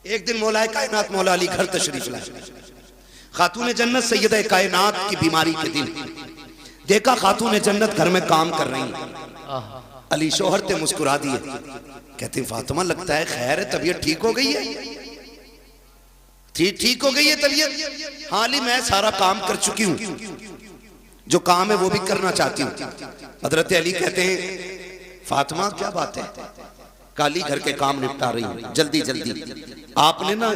एक दिन मौलाए कायनात मौला अली घर तशरीफ लाए। खातून जन्नत सैयदा कायनात की बीमारी के दिन देखा खातून जन्नत घर में काम कर रही हैं। अली शोहर ते मुस्कुरा दिए, कहते फातिमा लगता है खैर है, तबीयत ठीक हो गई है? ठीक हो गई है तबीयत? हाँ अली मैं सारा काम कर चुकी हूँ, जो काम है वो भी करना चाहती हूँ। हजरत अली कहते हैं फातिमा क्या बात है? काली घर के काम निपटा रही हूँ जल्दी जल्दी। आपने ना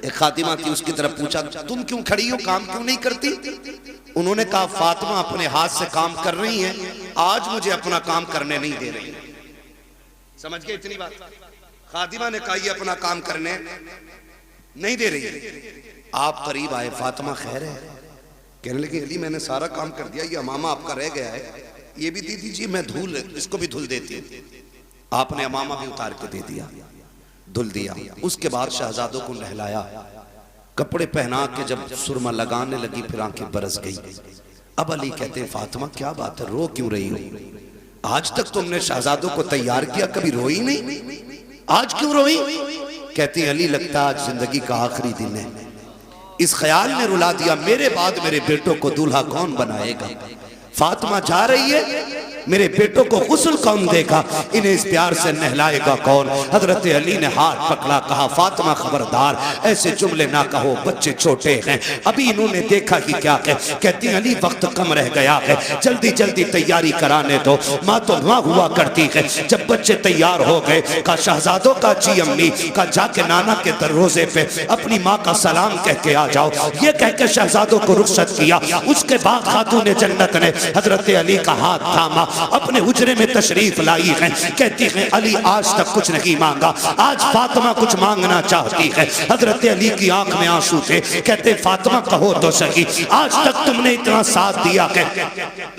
एक खातिमा थी उसकी तरफ पूछा तुम क्यों खड़ी हो, काम क्यों नहीं करती? उन्होंने कहा फातिमा अपने हाथ से काम कर रही हैं, आज मुझे अपना काम करने नहीं दे रही। समझ गए इतनी बात? खातिमा ने कहा ये अपना काम करने नहीं दे रही। आप करीब आए, फातिमा खैर है? कहने लगे अली मैंने सारा काम कर दिया, ये अमामा आपका रह गया है, ये भी दे दीजिए, मैं धुल इसको भी धुल देती हूँ। आपने अमामा भी उतार के दे दिया, धुल दिया। उसके बाद शहजादों को नहलाया, कपड़े पहना के जब सुरमा लगाने लगी फिर आंखें बरस गई। अब अली कहते हैं फातिमा क्या बात है, रो क्यों रही हो? आज तक तुमने शहजादों को तैयार किया, कभी रोई नहीं, आज क्यों रोई? कहती अली लगता आज जिंदगी का आखिरी दिन है। इस ख्याल ने रुला दिया मेरे बाद मेरे बेटों को दूल्हा कौन बनाएगा? फातिमा जा रही है, मेरे बेटों को गुस्ल कौन देगा, इन्हें इस प्यार से नहलाएगा कौन? हजरत अली ने हाथ पकड़ा, कहा फातिमा खबरदार ऐसे जुमले ना कहो, बच्चे छोटे हैं, अभी इन्होंने देखा कि क्या है। कहती अली वक्त कम रह गया है, जल्दी जल्दी तैयारी कराने दो। माँ तो माँ हुआ करती है, जब बच्चे तैयार हो गए का शहजादों का जी अम्मी का जाके नाना के दरवाजे पे अपनी माँ का सलाम कह के आ जाओ, ये कह के शहजादों को रुखसत किया। उसके बाद खातून जन्नत ने हजरत अली का हाथ थामा, अपने हुजरे में तशरीफ लाई है। कहती है अली आज तक कुछ नहीं मांगा, आज फातिमा कुछ मांगना चाहती है। हजरत अली की आंख में आंसू थे, कहते फातिमा कहो तो सही, आज तक तुमने इतना साथ दिया है,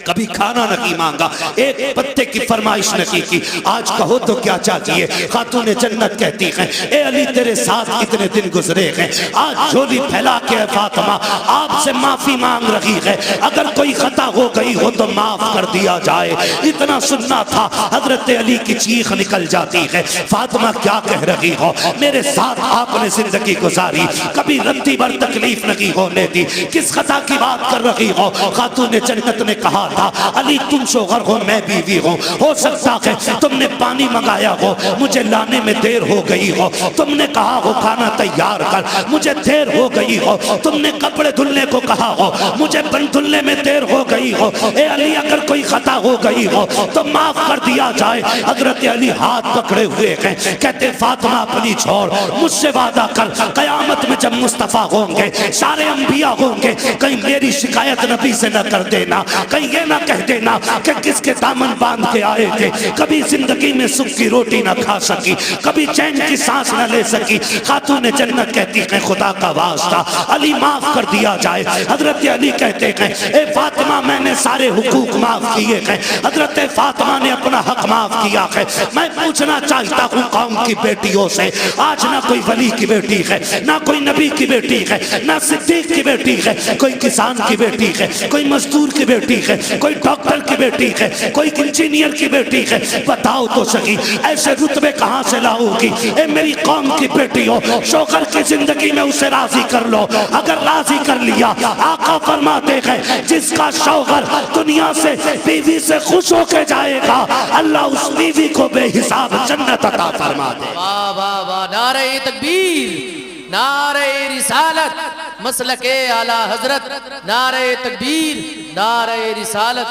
कभी खाना नहीं मांगा, एक पत्ते की फरमाइश नहीं की, आज कहो तो क्या चाहती है? खातून जन्नत कहती है ए अली तेरे साथ इतने दिन गुजरे हैं, आज झोली फैला के फातिमा आपसे माफी मांग रही है, अगर कोई खता हो गई हो तो माफ कर दिया जाए। इतना सुनना था, हजरत अली की चीख निकल जाती है, फातिमा क्या कह रही हो, मेरे साथ आपने जिंदगी गुजारी, कभी रत्ती भर तकलीफ नहीं होने दी, किस खता की बात कर रही हो? खातून जन्नत ने कहा था अली तुम शोहर हो मैं बीवी हूँ, हो सकता है तुमने पानी मंगाया हो, मुझे लाने में देर हो गई हो, तुमने कहा हो खाना तैयार कर, मुझे देर हो गई हो, तुमने कपड़े धुलने को कहा हो, मुझे बन धुलने में देर हो गई हो, ए अली अगर कोई खता हो गई हो तो माफ कर दिया जाए। हजरत अली हाथ पकड़े हुए हैं, कहते फातिमा अपनी छोड़, मुझसे वादा कर कयामत में जब मुस्तफा होंगे, सारे अंबिया होंगे, कहीं मेरी शिकायत नबी से न कर देना, कहीं ये ना कह देना कि किसके दामन बांध के आए थे, कभी जिंदगी में सुख की रोटी न खा सकी, कभी चैन की सांस न ले सकी। खातून जन्नत कहती है खुदा का वास्ता अली माफ कर दिया जाए। हजरत अली कहते हैं ए फातिमा मैंने सारे हुकूक माफ किए हैं, हजरत फातिमा ने अपना हक माफ किया है। मैं पूछना चाहता हूँ कौम की बेटियों से, आज ना कोई वली की बेटी है, ना कोई नबी की बेटी है, ना सिद्दीक की बेटी है, कोई किसान की बेटी है, कोई मजदूर की बेटी है, कोई डॉक्टर की बेटी है, कोई इंजीनियर की बेटी है, बताओ तो सही ऐसे रुतबे कहाँ से लाओगी? ए मेरी कौम की बेटी हो, शोहर की जिंदगी में उसे राजी कर लो, अगर राजी कर लिया आका फरमाते हैं जिसका शौहर दुनिया से बीवी से खुश होके जाएगा, अल्लाह उस बीवी को बेहिसाब जन्नत अता फरमा दे। वाह वाह वाह, नारे तकबीर, नारे रिसालत, मसलके आला हजरत, नारे तकबीर, नारे रिसालत।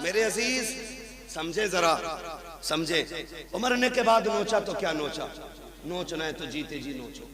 मेरे अजीज समझे जरा, समझे मरने के बाद नोचा तो क्या नोचा, नोचना है तो जीते जी नोचो,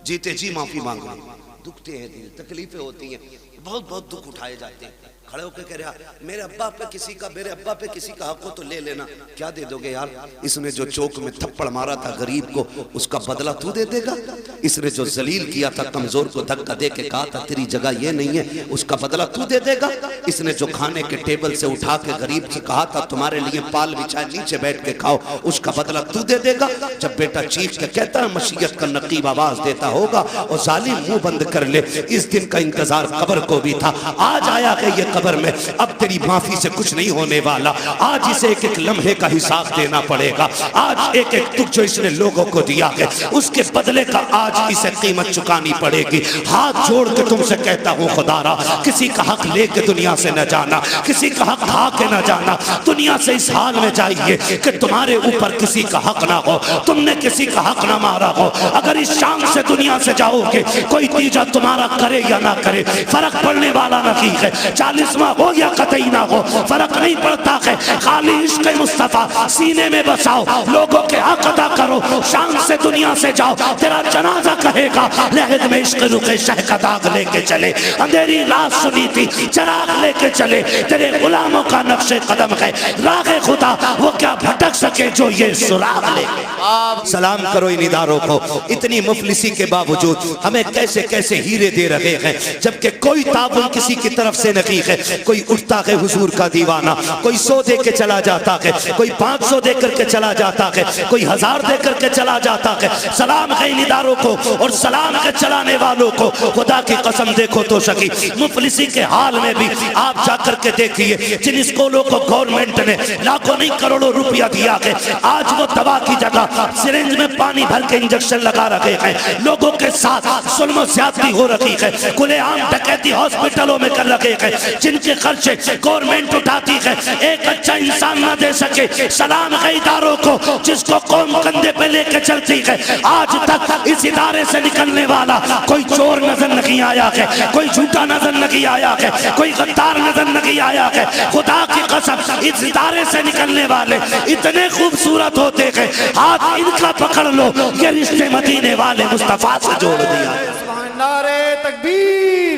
जीते जी माफी मांगो। दुखते हैं दिल, तकलीफें होती हैं, बहुत बहुत दुख उठाए जाते हैं, खड़े होकर कह रहा मेरे अब्बा पे किसी का, मेरे अब्बा पे किसी का हक हो तो ले लेना, क्या दे दोगे यार? इसने जो चौक में थप्पड़ मारा था गरीब को, उसका बदला तू दे देगा? इसने जो जलील किया था, कमजोर को धक्का दे के कहा था तेरी जगह ये नहीं है, उसका बदला तू दे देगा? इसने जो खाने के टेबल से उठा के गरीब से कहा था तुम्हारे लिए पाल बिछाए नीचे बैठ के खाओ, उसका बदला तू दे देगा? जब बेटा चीख के कहता है मशीयत का नकीब आवाज देता होगा और जालिम मुंह बंद कर ले, इस दिन का इंतजार कब्र को भी था, आज आया है ये कब्र में अब तेरी माफी से कुछ नहीं होने वाला। आज इसे एक एक लम्हे का हिसाब देना पड़ेगा। आज एक एक दुख जो इसने लोगों को दिया है उसके बदले का आज इसे कीमत चुकानी पड़ेगी। हाथ जोड़ के तुमसे कहता हूँ खुदारा, किसी का हक लेके दुनिया से न जाना, किसी का हक खा के न जाना। दुनिया से इस हाल में जाइए कि तुम्हारे ऊपर किसी का हक ना हो, तुमने किसी का हक ना मारा हो। अगर इस शाम से दुनिया से जाओगे, कोई तीजा तुम्हारा करे या ना करे फर्क पड़ने वाला नहीं है। 40वां हो या कतई ना हो, फर्क नहीं पड़ता है। खाली इश्क़ मुस्तफा सीने में बसाओ, लोगों के हक अदा करो। शाम से दुनिया से जाओ, तेरा जनाजा कहेगा लहद में इश्क़ रुके शह का दाग लेके चले। अंधेरी रात सुनी थी, चिराग लेके चले। तेरे गुलामों का नक्शे कदम है, रागे खुदा वो क्या भटक सके जो ये सुराग ले। सलाम करो इन इदारों को, इतनी मुफलिसी के बावजूद हमें कैसे कैसे हीरे दे रहे हैं, जबकि कोई ताबुन किसी की तरफ से नहीं है। कोई उठता है हुजूर का दीवाना, कोई 100 दे के चला जाता है, कोई 500 दे करके चला जाता है, कोई 1000 दे करके चला जाता है। सलाम है इन इदारों को और सलाम के चलाने वालों को। खुदा की कसम देखो तो सकी, मुफलिसी के हाल में भी आप जाकर के देखिए, जिन स्कूलों को गवर्नमेंट ने लाखों नहीं करोड़ों रुपया दिया है, आज वो दवा की जगह सिरिंज में पानी भर के इंजेक्शन लगा रखे हैं। लोगों के साथ जुल्म ज्यादती हो रही है, खुलेआम डकैती हॉस्पिटलों में कर रखे हैं, जिनके खर्चे गवर्नमेंट उठाती है। एक अच्छा इंसान न दे सके। सलाम है इदारों को जिसको कौम कंधे पे लेके चलती है। आज तक इस इदारे से निकलने वाला कोई चोर नजर नहीं आया है, कोई झूठा नजर नहीं आया है, कोई गद्दार नजर नहीं आया है। खुदा की कसम इस इदारे से निकलने वाले इतने खूबसूरत होते हैं, हाथ इनका पकड़ लो, ये रिश्ते मदीने वाले मुस्तफा से जोड़ दिया। नारे तकबीर,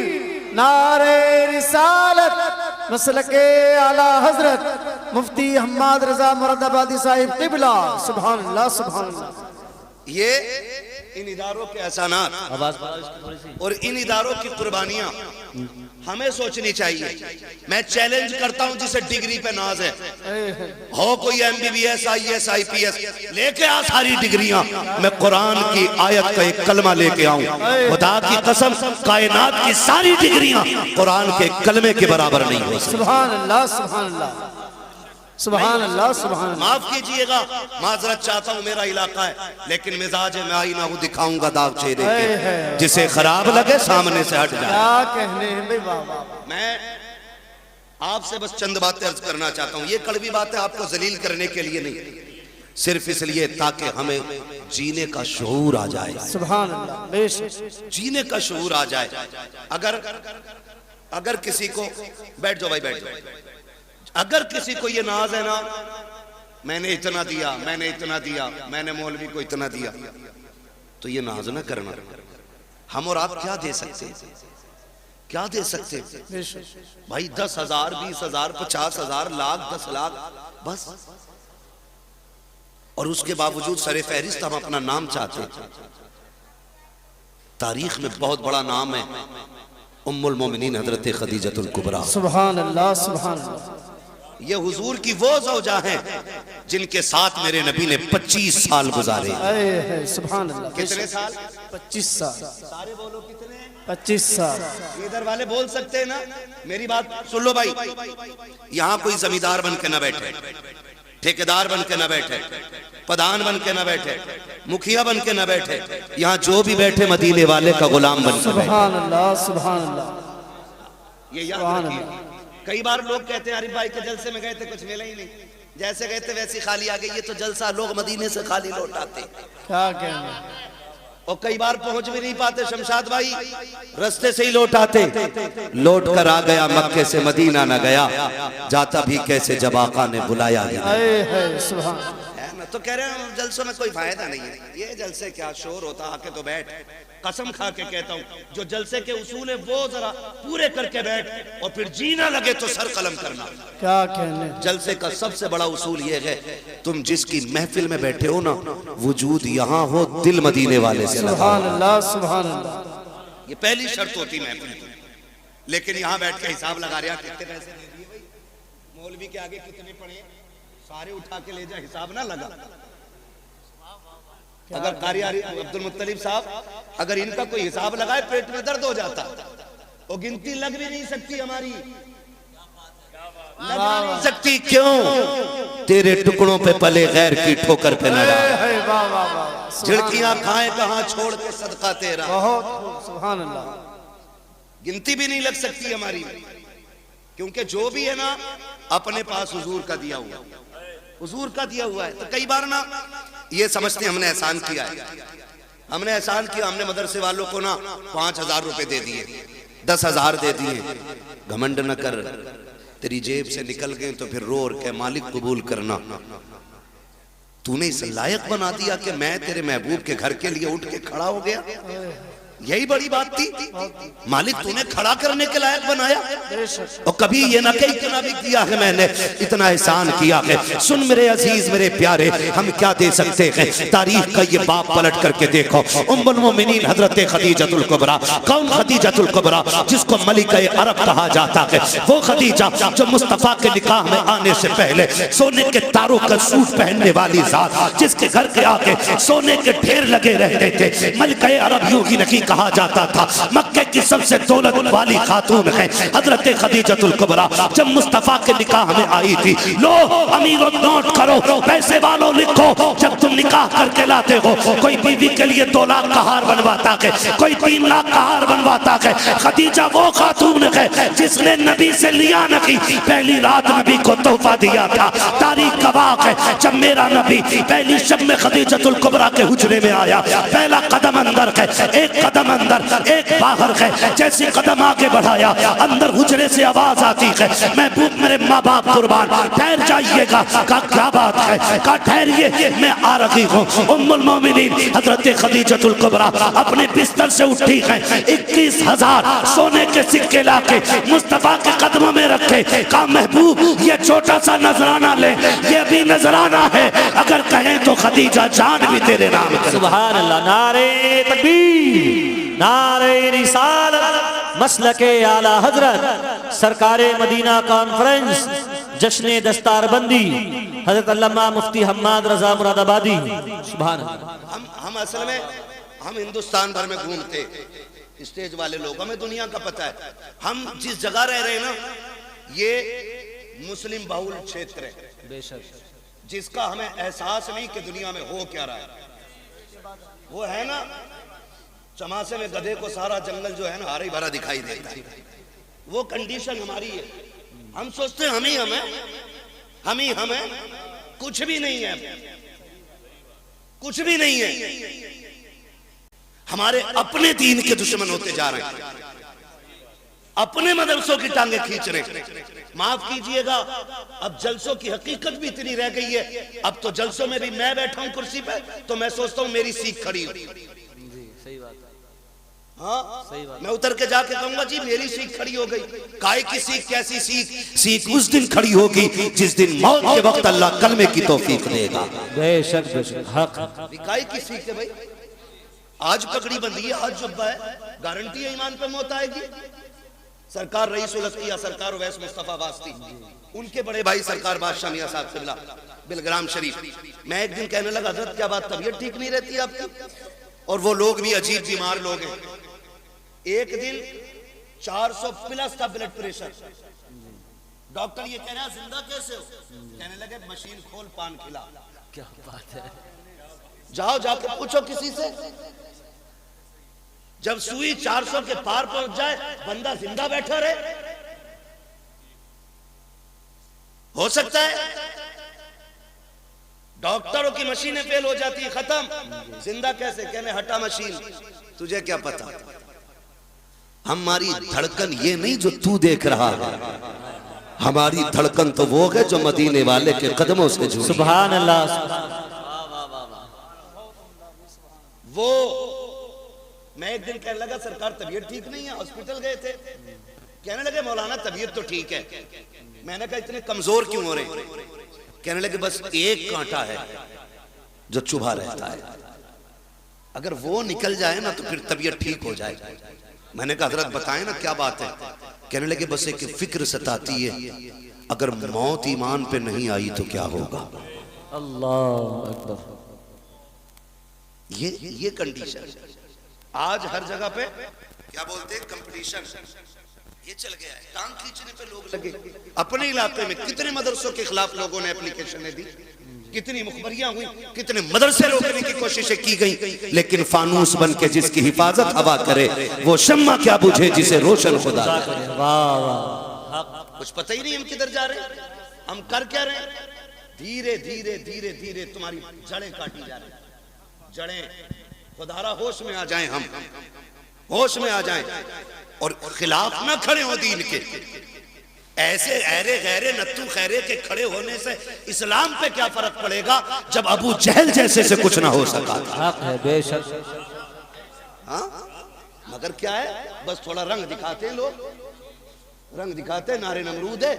नारे रिसालत, मसलके आला हजरत मुफ्ती हम्माद रजा मुरादाबादी साहिब क़िबला। सुभान अल्लाह, सुभान अल्लाह। ये इन इदारों के एहसानात और इन इदारों की कुर्बानियां हमें सोचनी चाहिए। मैं चैलेंज करता हूं जिसे डिग्री पे नाज है, हो कोई MBBS IAS IPS लेके आ सारी डिग्रियां, मैं कुरान की आयत का एक कलमा लेके आऊं। खुदा की कसम कायनात की सारी डिग्रियां कुरान के कलमे के बराबर नहीं हो सकती। सुभान अल्लाह, सुभान अल्लाह, सुभान अल्लाह, सुभान अल्लाह। माफ कीजिएगा, माजरत चाहता हूँ, मेरा इलाका है, लेकिन मिजाज में आई ना हूँ, दिखाऊंगा दाग चेहरे के, जिसे खराब लगे सामने से हट जाए। क्या कहने हैं भाई बाबा। मैं आपसे बस चंद बातें अर्ज करना चाहता हूँ। ये कड़वी बातें आपको जलील करने के लिए नहीं, सिर्फ इसलिए ताकि हमें जीने का शऊर आ जाए। सुभान अल्लाह, बेशक जीने का शऊर आ जाए। अगर किसी को, बैठ जाओ भाई, बैठ जाओ। अगर किसी को ये नाज है ना, मैंने इतना दिया, मैंने इतना दिया, मैंने मौलवी को इतना दिया, तो ये नाज ना करना। हम और आप क्या दे सकते, क्या दे सकते भाई? 10,000, 20,000, 50,000, लाख, 10 लाख बस। और उसके बावजूद सरे फहरिस्त हम अपना नाम चाहते हैं। तारीख में बहुत बड़ा नाम है उम्मुल मोमिनीन हजरत खदीजतुल कुबरा। सुभान अल्लाह, सुभान अल्लाह। ये हुजूर की वो ज़ौजा हैं जिनके साथ मेरे नबी ने 25 साल गुजारे। सुभान अल्लाह। कितने साल? 25 साल। सारे बोलो कितने? 25 साल। इधर वाले बोल सकते हैं ना? मेरी बात सुन लो भाई, यहाँ कोई जमींदार बन के ना बैठे, ठेकेदार बन के ना बैठे, प्रधान बन के ना बैठे, मुखिया बन के ना बैठे, यहाँ जो भी बैठे मदीने वाले का गुलाम बन के। सुभान अल्लाह, सुभान अल्लाह। ये याद रखिए। कई बार लोग कहते हैं अरे भाई के जलसे में गए थे कुछ मिला ही नहीं, जैसे गए थे वैसी खाली आ गई। ये तो जलसा लोग मदीने से खाली लौट आते। क्या कहना। और कई बार पहुंच भी नहीं पाते शमशाद भाई, रास्ते से ही लौट आते। लौट कर आ गया मक्के से मदीना न गया, जाता भी कैसे जब आका ने बुलाया गया। सुभान। तो कह रहे हैं जलसों में कोई फायदा नहीं है, ये जलसे क्या शोर होता, आके तो बैठ। कसम खा के कहता हूँ, जो जलसे के उसूल है वो जरा पूरे करके बैठ, और फिर जीना लगे तो सर कलम करना। क्या कहने। जलसे का सबसे बड़ा उसूल ये है, तुम जिसकी महफिल में बैठे हो ना, वजूद यहाँ हो, दिल मदीने वाले से। सुभान अल्लाह, सुभान अल्लाह। ये पहली शर्त होती महफिल की। लेकिन यहाँ बैठ के हिसाब लगा रहे हैं कितने पैसे दे दिए भाई, मौलवी के आगे कितने पड़े, सारे उठा के ले जा, हिसाब ना लगा। अगर कारी अब्दुल मुत्तलिब साहब, अगर इनका कोई हिसाब लगाए पेट में दर्द हो जाता, वो गिनती लग भी नहीं सकती हमारी। नहीं सकती। क्यों? तेरे टुकड़ों पे पले गैर की ठोकर पे न डाल। वाह वाह वाह, झिड़कियां खाए कहां छोड़ के सदका तेरा। बहुत खूब, सुभान अल्लाह। गिनती भी नहीं लग सकती हमारी, क्योंकि जो भी है ना अपने पास हुजूर का दिया हुआ, हुजूर का दिया हुआ है। तो कई बार ना ये समझते हमने एहसान किया है, हमने एहसान किया, हमने मदरसे वालों को ना 5,000 रुपए दे दिए, 10,000 दे दिए। घमंड न कर, तेरी जेब से निकल गए तो फिर रो के मालिक कबूल करना। तूने इस लायक बना दिया कि मैं तेरे महबूब के घर के लिए उठ के खड़ा हो गया, यही बड़ी बात थी। मालिक तूने खड़ा करने के लायक बनाया, और कभी ये ना कही इतना भी किया है मैंने, इतना एहसान किया है। सुन मेरे अजीज मेरे प्यारे, हम क्या दे सकते हैं? तारीख का ये बाप पलट करके देखो, उम्मुल मोमिनीन हजरत खदीजतुल कुबरा। कौन खदीजतुल कुबरा? जिसको मलिका अरब कहा जाता है। वो खदीजा जो मुस्तफा के निकाह में आने से पहले सोने के तारों का सूट पहनने वाली जात, जिसके घर के आगे सोने के ढेर लगे रहते थे। मलिका अरब यूं ही नहीं कहा जाता था, मक्के की सबसे दौलत वाली खातून है हजरत खदीजतुल कुबरा। जब मुस्तफा के निकाह में आई थी, लो अमीरों नोट करो, पैसे वालों लिखो, जब तुम निकाह करके लाते हो, कोई बीवी के लिए 2 लाख का हार बनवाता है, कोई 3 लाख का हार बनवाता है। खदीजा वो खातून है जिसने नबी से लिया नहीं, पहली रात नबी को तोहफा दिया था। तारीख गवाह है, जब मेरा नबी पहली शब में खदीजतुल कुबरा के हुजरे में आया, पहला कदम अंदर है, एक कदम अंदर एक बाहर है। जैसे कदम आगे बढ़ाया, अंदर हुजरे से आवाज आती है, महबूब मेरे माँ बाप कुर्बान, ठहर जाइएगा। का क्या बात है? का ठहरिए, मैं आ रही हूँ। उम्मुल मोमिनीन हजरत खदीजतुल कुबरा अपने बिस्तर से उठी है, 21,000 सोने के सिक्के लाके मुस्तफा के कदमों में रखे। कहा महबूब ये छोटा सा नजराना ले, ये भी नजराना है, अगर कहें तो खदीजा जान भी तेरे नाम करे। सुभान अल्लाह। नारे तकबीर, नारे रिसालत, मसलके आला हजरत, सरकारे मदीना कॉन्फ्रेंस, जश्न दस्तारबंदी, हजरत अल्लामा मुफ्ती हम्माद रजा मुरादाबादी। सुभान अल्लाह। हम असल में हम हिंदुस्तान भर में घूमते, स्टेज वाले लोग, हमें दुनिया का पता है। हम जिस जगह रह रहे हैं ना, ये मुस्लिम बहुल क्षेत्र है, बेशक, जिसका हमें एहसास नहीं कि दुनिया में हो क्या रहा है। वो है ना चमासे में गधे को सारा जंगल जो है ना हरा भरा दिखाई देता है, वो कंडीशन हमारी है। हम सोचते हैं हम ही हमें कुछ भी नहीं है, कुछ भी नहीं है। हमारे अपने दीन के दुश्मन होते जा रहे हैं, अपने मदरसों की टांगे खींच रहे हैं। माफ कीजिएगा, अब जलसों की हकीकत भी इतनी रह गई है। अब तो जलसों में भी मैं बैठा हूं कुर्सी पे, तो मैं सोचता हूं मेरी सीख खड़ी हो। सही बात है। हाँ सही बात। मैं उतर के जाके कहूंगा जी मेरी सीख खड़ी हो गई। काय की सीख? कैसी सीख? सीख उस दिन खड़ी होगी जिस दिन मौत के वक्त अल्लाह कलमे की तौफीक देगा। बेशक बेशक, हक। काय की सीख है भाई? आज पगड़ी बंधी है, आज जुब्बा है, गारंटी है ईमान पे मौत आएगी। सरकार रईस उल अत्किया सरकार उवैस मुस्तफा वास्ती, उनके बड़े भाई सरकार बादशाह मियां साहब किबला बिलग्राम शरीफ। मैं एक दिन कहने लगा हजरत क्या बात, तबीयत ठीक नहीं रहती आपकी? और वो लोग भी अजीब बीमार लोग हैं। एक दिन 400 प्लस था ब्लड प्रेशर। डॉक्टर ये कह रहा जिंदा कैसे हो? कहने लगे मशीन खोल पान खिला। क्या बात है? जाओ जाके पूछो किसी से। जब सुई 400 के पार पहुंच जाए, बंदा जिंदा बैठा रहे? हो सकता है डॉक्टरों की मशीनें फेल हो जाती है, खत्म, जिंदा कैसे? कहने हटा मशीन, तुझे क्या पता। हमारी धड़कन ये नहीं जो तू देख रहा है, हमारी धड़कन तो वो है जो मदीने वाले के कदमों से जुड़ी। सुभान अल्लाह। वो मैं एक दिन कहने लगा सरकार तबीयत ठीक नहीं है, हॉस्पिटल गए थे। कहने लगे मौलाना तबीयत तो ठीक है। मैंने कहा इतने कमजोर क्यों हो रहे हैं? कहने लगे बस एक कांटा है जो चुभा रहता है, अगर वो निकल जाए ना तो फिर तबीयत ठीक हो जाए। मैंने कहा हजरत बताएं ना क्या बात है? कहने लगे बस एक फिक्र सताती है, अगर मौत ईमान पे नहीं आई तो क्या होगा। अल्लाह अकबर। ये कंडीशन आज हर जगह पे क्या बोलते हैं, कंपटीशन। ये चल गया है, टांग खींचने पे लोग लगे। अपने इलाके में कितने मदरसों के खिलाफ लोगों ने एप्लीकेशनें दी, कितनी मुखबरियां हुई, कितने मदरसे रोकने की कोशिशें की गई, लेकिन फानूस बन के जिसकी हिफाजत हवा करे वो शम्मा क्या बुझे जिसे रोशन खुदा करे। वाह वाह, कुछ पता ही नहीं हम किधर जा रहे हैं, हम कर क्या रहे हैं। धीरे धीरे धीरे धीरे तुम्हारी जड़ें काटी जा रही, जड़ें। खुदारा होश में आ जाएं, हम होश में आ जाएं और खिलाफ ना खड़े हो दीन के। ऐसे ऐरे गैरे नत्थू खैरे के खड़े होने से इस्लाम पे क्या फर्क पड़ेगा जब अबू जहल जैसे से कुछ ना हो सका। हक है बेशक। हाँ, मगर क्या है, बस थोड़ा रंग दिखाते हैं लोग, रंग दिखाते हैं। नारे नमरूद है,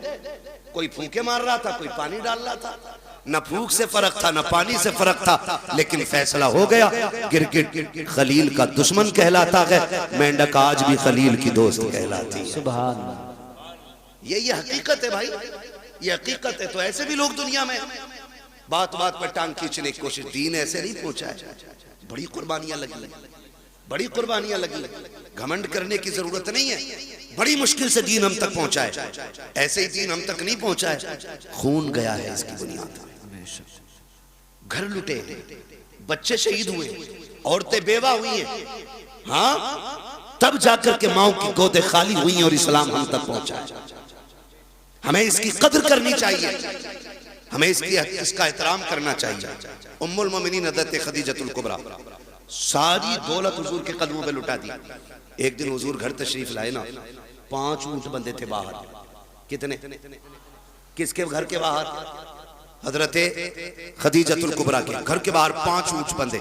कोई फूंके मार रहा था, कोई पानी डाल रहा था, न फूंक से फर्क था न पानी से फर्क था, लेकिन फैसला हो गया। गिरगिट खलील का दुश्मन कहलाता है, मेंढक आज भी खलील की दोस्त कहलाती है। सुभान अल्लाह। ये हकीकत है भाई, ये हकीकत है। तो ऐसे भी लोग दुनिया में बात बात पर टांग खींचने की कोशिश। दीन ऐसे नहीं पहुंचा है, बड़ी कुर्बानियां लगी, बड़ी कुर्बानियां लगी। घमंड करने की जरूरत नहीं है, बड़ी मुश्किल से दीन हम तक पहुंचा है। ऐसे ही दीन हम तक नहीं पहुंचा है, खून गया है इसकी बुनियाद। घर लुटे, बच्चे शहीद हुए, औरतें बेवा हुई हैं, हाँ, तब जाकर के माओ की गोदे खाली हुई हैं और इस्लाम हम तक पहुंचा है। हमें इसकी कदर करनी चाहिए, हमें इसका एहतराम करना चाहिए। उम्मुल मोमिनीन हज़रत खदीजतुल कुबरा सारी दौलत हुजूर के कदमों पे लुटा दी। एक दिन हुजूर घर तशरीफ लाए ना, 5 ऊंट बंधे थे बाहर। कितने, किसके घर के बाहर? हजरत खदीजतुल कुबरा के घर के बाहर 5 ऊंट बंधे।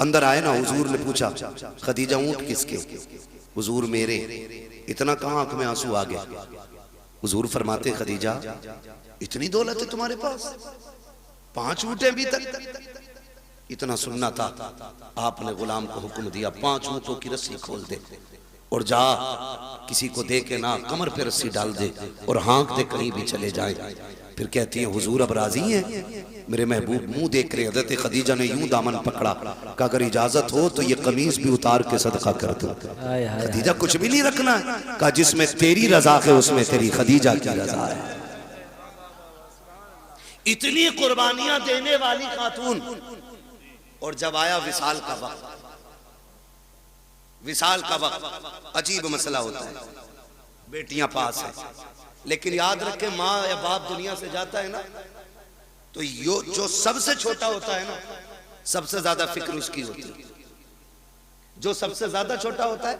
अंदर आए ना, हुजूर ने पूछा, खदीजा ऊंट किसके? हुजूर मेरे। इतना कहां आंख में आंसू आ गए। हुजूर फरमाते, खदीजा इतनी दौलत है तुम्हारे पास, 5 ऊंट अभी तक? इतना सुनना था, आपने गुलाम को हुक्म दिया, 5 ऊंटों की रस्सी खोल दे और जा किसी को दे के ना कमर पे रस्सी डाल दे और हाँक दे कहीं भी चले जाए। फिर कहती है, हुजूर अब राजी हैं? मेरे महबूब मुंह देख रहे। हज़रत खदीजा ने यूं दामन पकड़ा, कहा अगर इजाजत हो तो ये कमीज भी उतार के सदका कर दो। खदीजा कुछ भी नहीं रखना है, कहा जिसमें तेरी रजा है उसमें तेरी खदीजा की रजा है। इतनी कुर्बानियां देने वाली खातून। और जब आया विसाल का वक्त, विसाल का वक्त अजीब मसला होता है। बेटियां पास है, लेकिन याद रखें माँ या बाप दुनिया से जाता है ना, तो जो सबसे छोटा होता है ना, सबसे ज्यादा फिक्र उसकी होती है। जो सबसे ज्यादा छोटा होता है,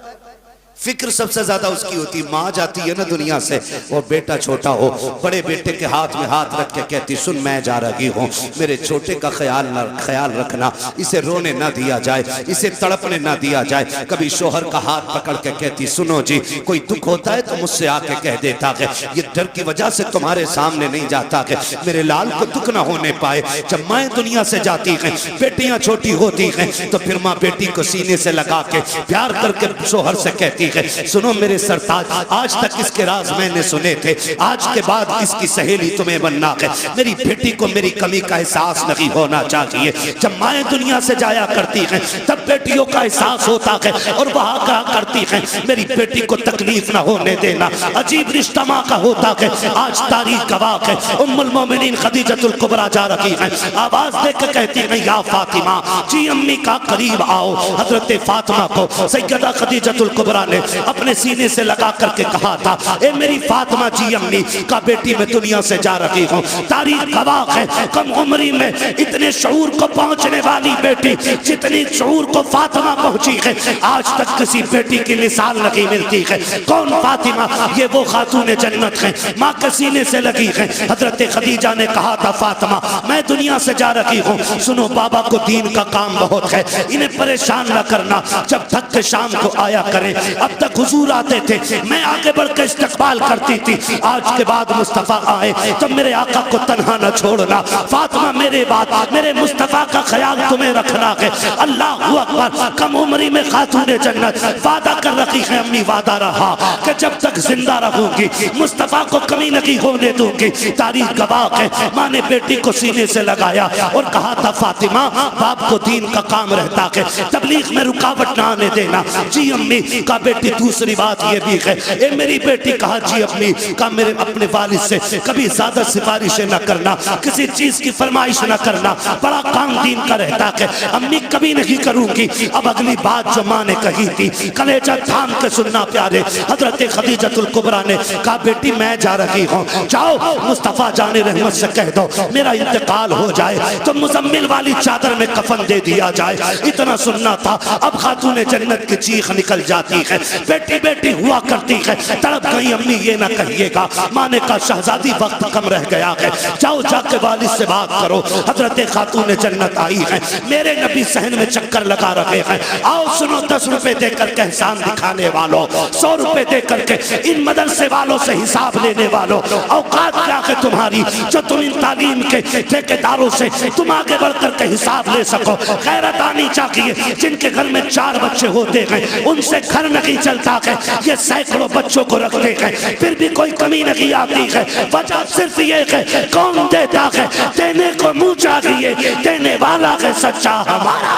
फिक्र सबसे ज्यादा उसकी होती है। माँ जाती है ना दुनिया से, और बेटा छोटा हो, बड़े बेटे के हाथ में हाथ रख के कहती, सुन मैं जा रही हूँ, मेरे छोटे का ख्याल रखना, इसे रोने ना दिया जाए, इसे तड़पने ना दिया जाए। कभी शोहर का हाथ पकड़ के कहती, सुनो जी कोई दुख होता है तो मुझसे आके कह देता है, ये डर की वजह से तुम्हारे सामने नहीं जाता है, मेरे लाल को दुख ना होने पाए। जब माँ दुनिया से जाती है, बेटियां छोटी होती हैं, तो फिर माँ बेटी को सीने से लगा के प्यार करके शोहर से कहती, सुनो मेरे सरताज, आज तक इसके राज मैंने सुने थे, आज के बाद इसकी सहेली तुम्हें बनना है। मेरी बेटी को मेरी कमी का एहसास नहीं होना चाहिए। जब माएँ दुनिया से जाया करती हैं, तब बेटियों का एहसास होता है और वहाँ कहा करती हैं, मेरी बेटी को तकलीफ ना होने देना। अजीब रिश्ता माँ का होता है। आज तारीख गवाह है, उम्मुल मोमिनीन खदीजतुल कुबरा जा रही है, आवाज देकर कहती है, या फातिमा जी अम्मी का करीब आओ। हजरत फातिमा को सैयदा खदीजतुल कुबरा ने अपने सीने से लगा करके कहा था, ए मेरी फातिमा जी अम्मी का बेटी मैं दुनिया से जा रही हूँ। तारीख गवाह है, कम उम्री में इतने शऊर को पहुंचने वाली बेटी, जितनी शऊर को फातिमा पहुंची है, आज तक किसी बेटी की मिसाल नहीं मिलती है। कौन फातिमा? ये वो खातून जन्नत है, माँ के सीने से लगी है। हजरत खदीजा ने कहा था, फातिमा मैं दुनिया से जा रही हूँ, सुनो बाबा को दीन का काम बहुत है, इन्हें परेशान न करना, जब थक के शाम को आया करें। अब तक हुजूर आते थे, मैं आगे बढ़ के इस्तकबाल करती थी। आज के बाद मुस्तफा आए तो मेरे आका को तन्हा न छोड़ना। फातिमा मेरे बाद मेरे मुस्तफा का ख्याल तुम्हें रखना है। अल्लाह अकबर। कम उम्री में खातून जन्नत वादा कर रखी है, अम्मी वादा रहा कि जब तक जिंदा रहूंगी मुस्तफा को कमी नहीं होने दूंगी। तारीख गवाह है, माँ ने बेटी को सीने से लगाया और कहा था, फातिमा बाप को दीन का काम रहता है, तबलीग में रुकावट ना आने देना। जी अम्मी का बेटी दूसरी बात ये भी है, ए मेरी बेटी कहा जी अपनी का मेरे अपने वालिद से कभी ज्यादा सिफारिशें न करना, किसी चीज की फरमाइश न करना, बड़ा काम दीन का रहता है। अम्मी कभी नहीं करूंगी। अब अगली बात जो माँ ने कही थी, कलेजा थाम के सुनना प्यारे, हजरत खदीजतुल कुबरा ने कहा बेटी मैं जा रही हूँ, जाओ मुस्तफा जाने रहमत से कह दो मेरा इंतकाल हो जाए तो मुजम्मिल वाली चादर में कफन दे दिया जाए। इतना सुनना था। अब खातून जन्नत की चीख निकल जाती है, बेटी बेटी हुआ करती है, तड़प गई अम्मी ये ना कहिएगा। माँ ने कहा शहजादी वक्त कम रह गया है, जाओ जाके वालिद से बात करो। हजरत खातून जन्नत आई है, मेरे नबी सहन में चक्कर लगा रहे हैं, आओ सुनो 10 रुपए देकर के एहसान दिखाने वालों, 100 रुपए देकर के इन मदरसे वालों से हिसाब लेने वालों, औकात क्या है तुम्हारी जो तुम इन तालीम के ठेकेदारों से तुम आगे बढ़कर के हिसाब ले सको। गैरत आनी चाहिए। जिनके घर में 4 बच्चे होते हैं उनसे घर नहीं चलता है, ये सैकड़ों बच्चों को रखते हैं फिर भी कोई कमी नहीं आती है। वजह सिर्फ ये है कौन देता है, देने को मुंह चाहिए, देने वाला है सच्चा हमारा।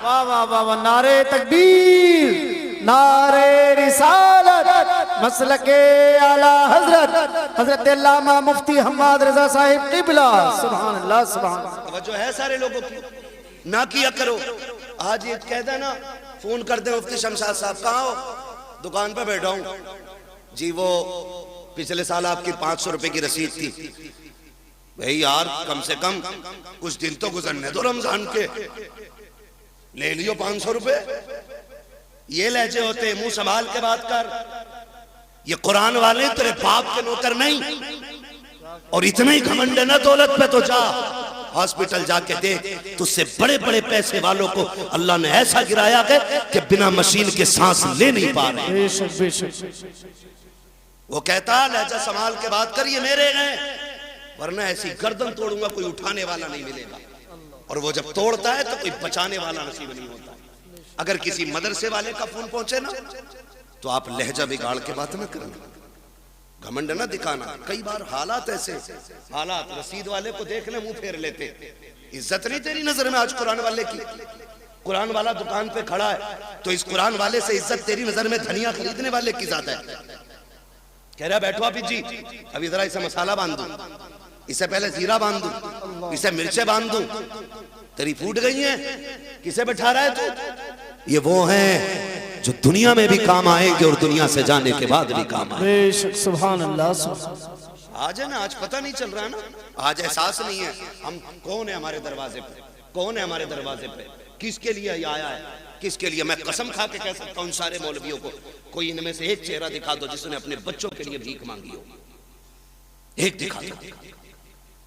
वाह वाह वाह वाह, नारे तकबीर, नारे रिसालत, मसलके आला हजरत हजरत अल्लामा मुफ्ती हम्माद रजा साहिब क़िबला। सुभान अल्लाह सुभान अल्लाह। जो है सारे लोगों की ना किया करो। आज ये कह देना, फोन कर दे मुफ्ती शमशाद साहब कहाँ हो, दुकान पे बैठा हूँ जी, वो पिछले साल आपकी 500 रुपए की रसीद थी। भाई यार कम से कम कुछ दिन तो गुजरने दो रमजान के, ले लियो 500 रुपए। ये लहजे होते हैं, मुंह संभाल के बात कर। ये कुरान वाले तेरे बाप के नौकर नहीं, और इतना ही घमंड है ना दौलत पे तो जा हॉस्पिटल जाके देख, तुझसे बड़े बड़े पैसे वालों को अल्लाह ने ऐसा गिराया है कि बिना मशीन के सांस ले नहीं पा रहे। बेशक बेशक। वो कहता लहजा संभाल के बात कर, ये मेरे हैं, वरना ऐसी गर्दन तोड़ूंगा कोई उठाने वाला नहीं मिलेगा। और वो जब तोड़ता है तो कोई बचाने वाला नसीब नहीं होता। अगर किसी मदरसे वाले का फोन पहुंचे ना तो आप लहजा बिगाड़ के बात ना करना, घमंड ना दिखाना। कई बार हालात ऐसे, हालात रसीद वाले को देखने मुंह फेर लेते। इज्जत नहीं तेरी नजर में आज कुरान वाले की। कुरान वाला दुकान पे खड़ा है तो इस कुरान वाले से इज्जत तेरी नजर में धनिया खरीदने वाले की ज्यादा है। कह रहा बैठो आप जी, अभी जरा इसे मसाला बांध दूं, इसे पहले जीरा बांध दूं, इसे मिर्चे बांध दूं, तेरी फूट गई है, किसे बैठा रहा है तू? ये वो हैं जो दुनिया में भी काम आएंगे और दुनिया से जाने के बाद भी काम आएंगे। बेशक सुभान अल्लाह। आज है ना, आज पता नहीं चल रहा है ना, आज एहसास नहीं है हम कौन है हमारे दरवाजे पे, कौन है हमारे दरवाजे पे, किसके लिए ये आया है, किसके लिए। मैं कसम खा के कह सकता हूँ सारे मौलवियों को, कोई इनमें से एक चेहरा दिखा दो जिसने अपने बच्चों के लिए भीख मांगी हो, एक दिखा दो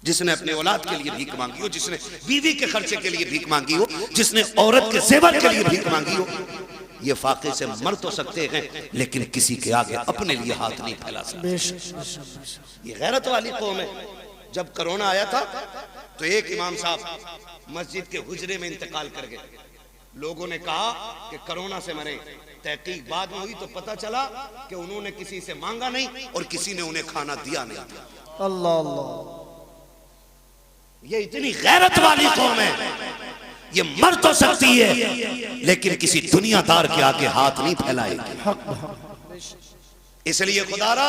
जिसने अपने औलाद के लिए भीख मांगी हो, जिसने बीवी के खर्चे के लिए भीख मांगी हो, जिसने औरत के जेवर के लिए भीख मांगी हो। ये फाके से मर तो सकते हैं लेकिन किसी के आगे अपने लिए हाथ नहीं फैला सकते। ये गैरत वाली कौम है। जब कोरोना आया था तो एक इमाम साहब मस्जिद के हुजरे में इंतकाल कर गए। लोगों ने कहा कि कोरोना से मरे। तहकीक बाद में हुई तो पता चला कि उन्होंने किसी से मांगा नहीं और किसी ने उन्हें खाना दिया नहीं। अल्लाह अल्लाह। ये इतनी गैरत वाली कौम है, ये मर तो सकती है लेकिन किसी दुनियादार के आगे हाथ नहीं फैलाएगी। इसलिए खुदारा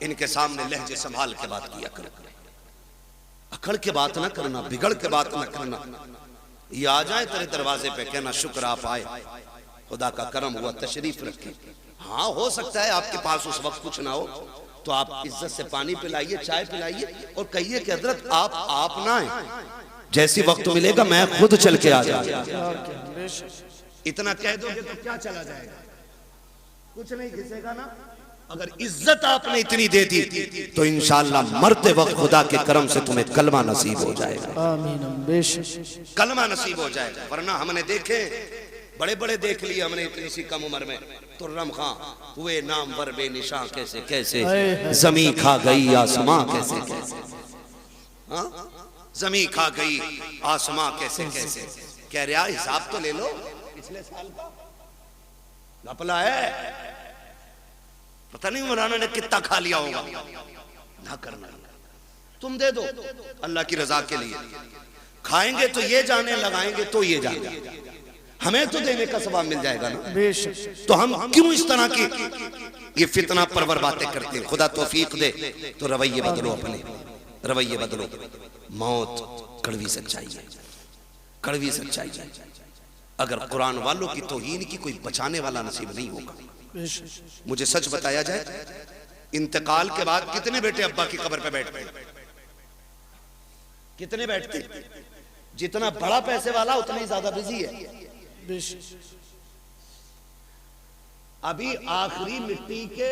इनके सामने लहजे संभाल के बात किया करो, अकड़ के बात ना करना, बिगड़ के बात ना करना। ये आ जाए तेरे दरवाजे पे, कहना शुक्र आप आए, खुदा का करम हुआ, तशरीफ रखे। हाँ हो सकता है आपके पास उस वक्त कुछ ना हो तो आप इज्जत से पानी पिलाइए, चाय पिलाइए और कहिए कि हजरत आप ना आए, जैसी वक्त मिलेगा मैं खुद चल के आ जाऊंगा। इतना कह दोगे तो क्या चला जाएगा, कुछ नहीं घिसेगा ना। अगर इज्जत आपने इतनी दे दी तो इंशाअल्लाह मरते वक्त खुदा के करम से तुम्हें कलमा नसीब हो जाएगा। आमीन बेशक कलमा नसीब हो जाएगा। वरना हमने देखे बड़े बड़े देख लिए हमने इतनी सी कम उम्र में। तुर्रम खां हुए नाम वर बेनिशां कैसे कैसे, जमी खा गई आसमां कैसे कैसे, हाँ जमी खा गई आसमां कैसे कैसे। कह रहा हिसाब तो ले लो पिछले साल का, घपला है, पता नहीं मौलाना ने कितना खा लिया होगा। ना करना, तुम दे दो अल्लाह की रजा के लिए। खाएंगे तो ये जाने, लगाएंगे तो ये जाने। हमें तो देने का सवाब मिल जाएगा ना। बेशक। तो हम क्यों इस तरह की ये फितना परवर बातें करते हैं? खुदा तौफीक दे तो रवैये बदलो, अपने रवैये बदलो। मौत कड़वी सच्चाई है, कड़वी सच्चाई है। अगर कुरान वालों की तौहीन की कोई बचाने वाला नसीब नहीं होगा। मुझे सच बताया जाए, इंतकाल के बाद कितने बेटे अब्बा की कब्र पे बैठते हैं? कितने बैठते? जितना बड़ा पैसे वाला उतना ही ज्यादा बिजी है। अभी आखिरी मिट्टी के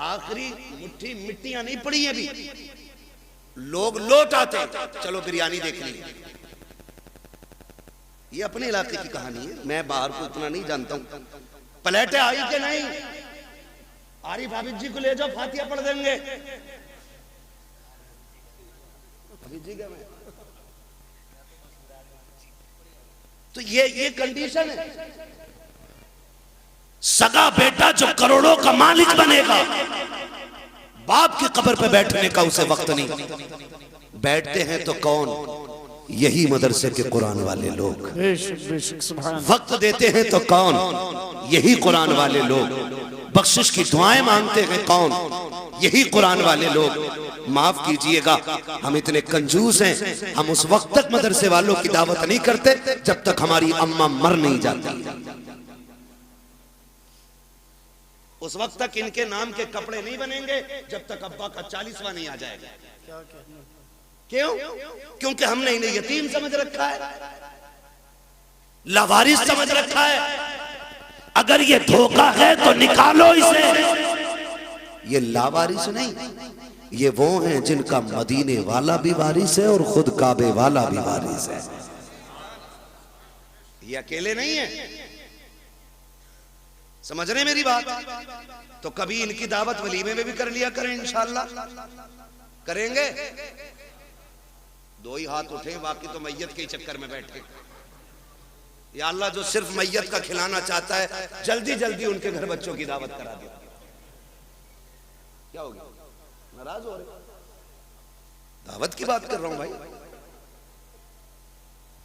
आखिरी मुट्ठी मिट्टियां नहीं पड़ी है, अभी लोग लौट आते, चलो बिरयानी देख ली। ये अपने इलाके की कहानी है, मैं बाहर को उतना नहीं जानता हूं। प्लेटें आई कि नहीं? आरिफ हाफिज जी को ले जाओ, फातिहा पढ़ देंगे। तो ये कंडीशन है। सगा बेटा जो करोड़ों का मालिक बनेगा, बाप की कब्र पे बैठने का उसे वक्त नहीं। बैठते हैं तो कौन? यही मदरसे के कुरान वाले लोग। वक्त देते हैं तो कौन? यही कुरान वाले लोग। बख्शिश की दुआएं मांगते हैं कौन? यही कुरान वाले लोग। माफ कीजिएगा, हम इतने कंजूस हैं, हम उस वक्त तक मदरसे वालों की दावत नहीं करते जब तक हमारी अम्मा मर नहीं जाती। उस वक्त तक इनके नाम के कपड़े नहीं बनेंगे जब तक अब्बा का 40वां नहीं आ जाएगा। क्यों? क्योंकि हमने इन्हें यतीम समझ रखा है, लावारिस समझ रखा है। अगर ये धोखा है तो निकालो इसे। ये लावारिस नहीं, ये वो हैं जिनका मदीने वाला भी वारिस है और खुद काबे वाला भी वारिस है। ये अकेले नहीं है। समझ रहे मेरी बात? तो कभी इनकी दावत वलीमे में भी कर लिया करें, इंशाअल्लाह करेंगे। दो ही हाथ उठे, बाकी तो मैयत के चक्कर में बैठे। या अल्लाह, जो सिर्फ मैयत का खिलाना चाहता है, जल्दी जल्दी उनके घर बच्चों की दावत करा दे। क्या हो गया? नाराज हो रहे? दावत की बात कर रहा हूं भाई।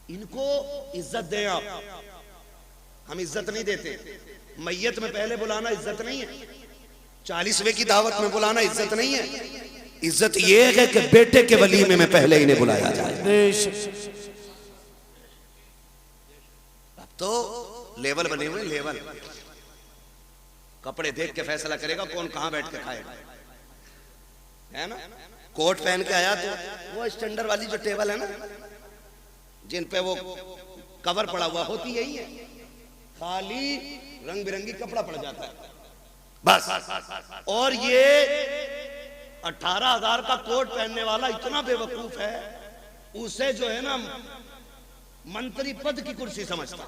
इनको इज्जत दें आप। हम इज्जत नहीं देते। मैयत में पहले बुलाना इज्जत नहीं है। 40वें की दावत में बुलाना इज्जत नहीं है। इज्जत ये है कि बेटे के वलीमे में पहले इन्हें बुलाया जाए। अब तो लेवल बने हुए, लेवल। कपड़े देख के फैसला करेगा कौन कहां बैठ के खाएगा, है ना? कोट पहन के आया तो वो स्टैंडर्ड वाली जो टेबल है ना, जिन पे वो कवर पड़ा हुआ होती यही है, खाली रंग बिरंगी कपड़ा पड़ जाता है बस। और ये 18,000 का कोट पहनने वाला इतना बेवकूफ है, उसे जो है ना मंत्री पद की कुर्सी समझता।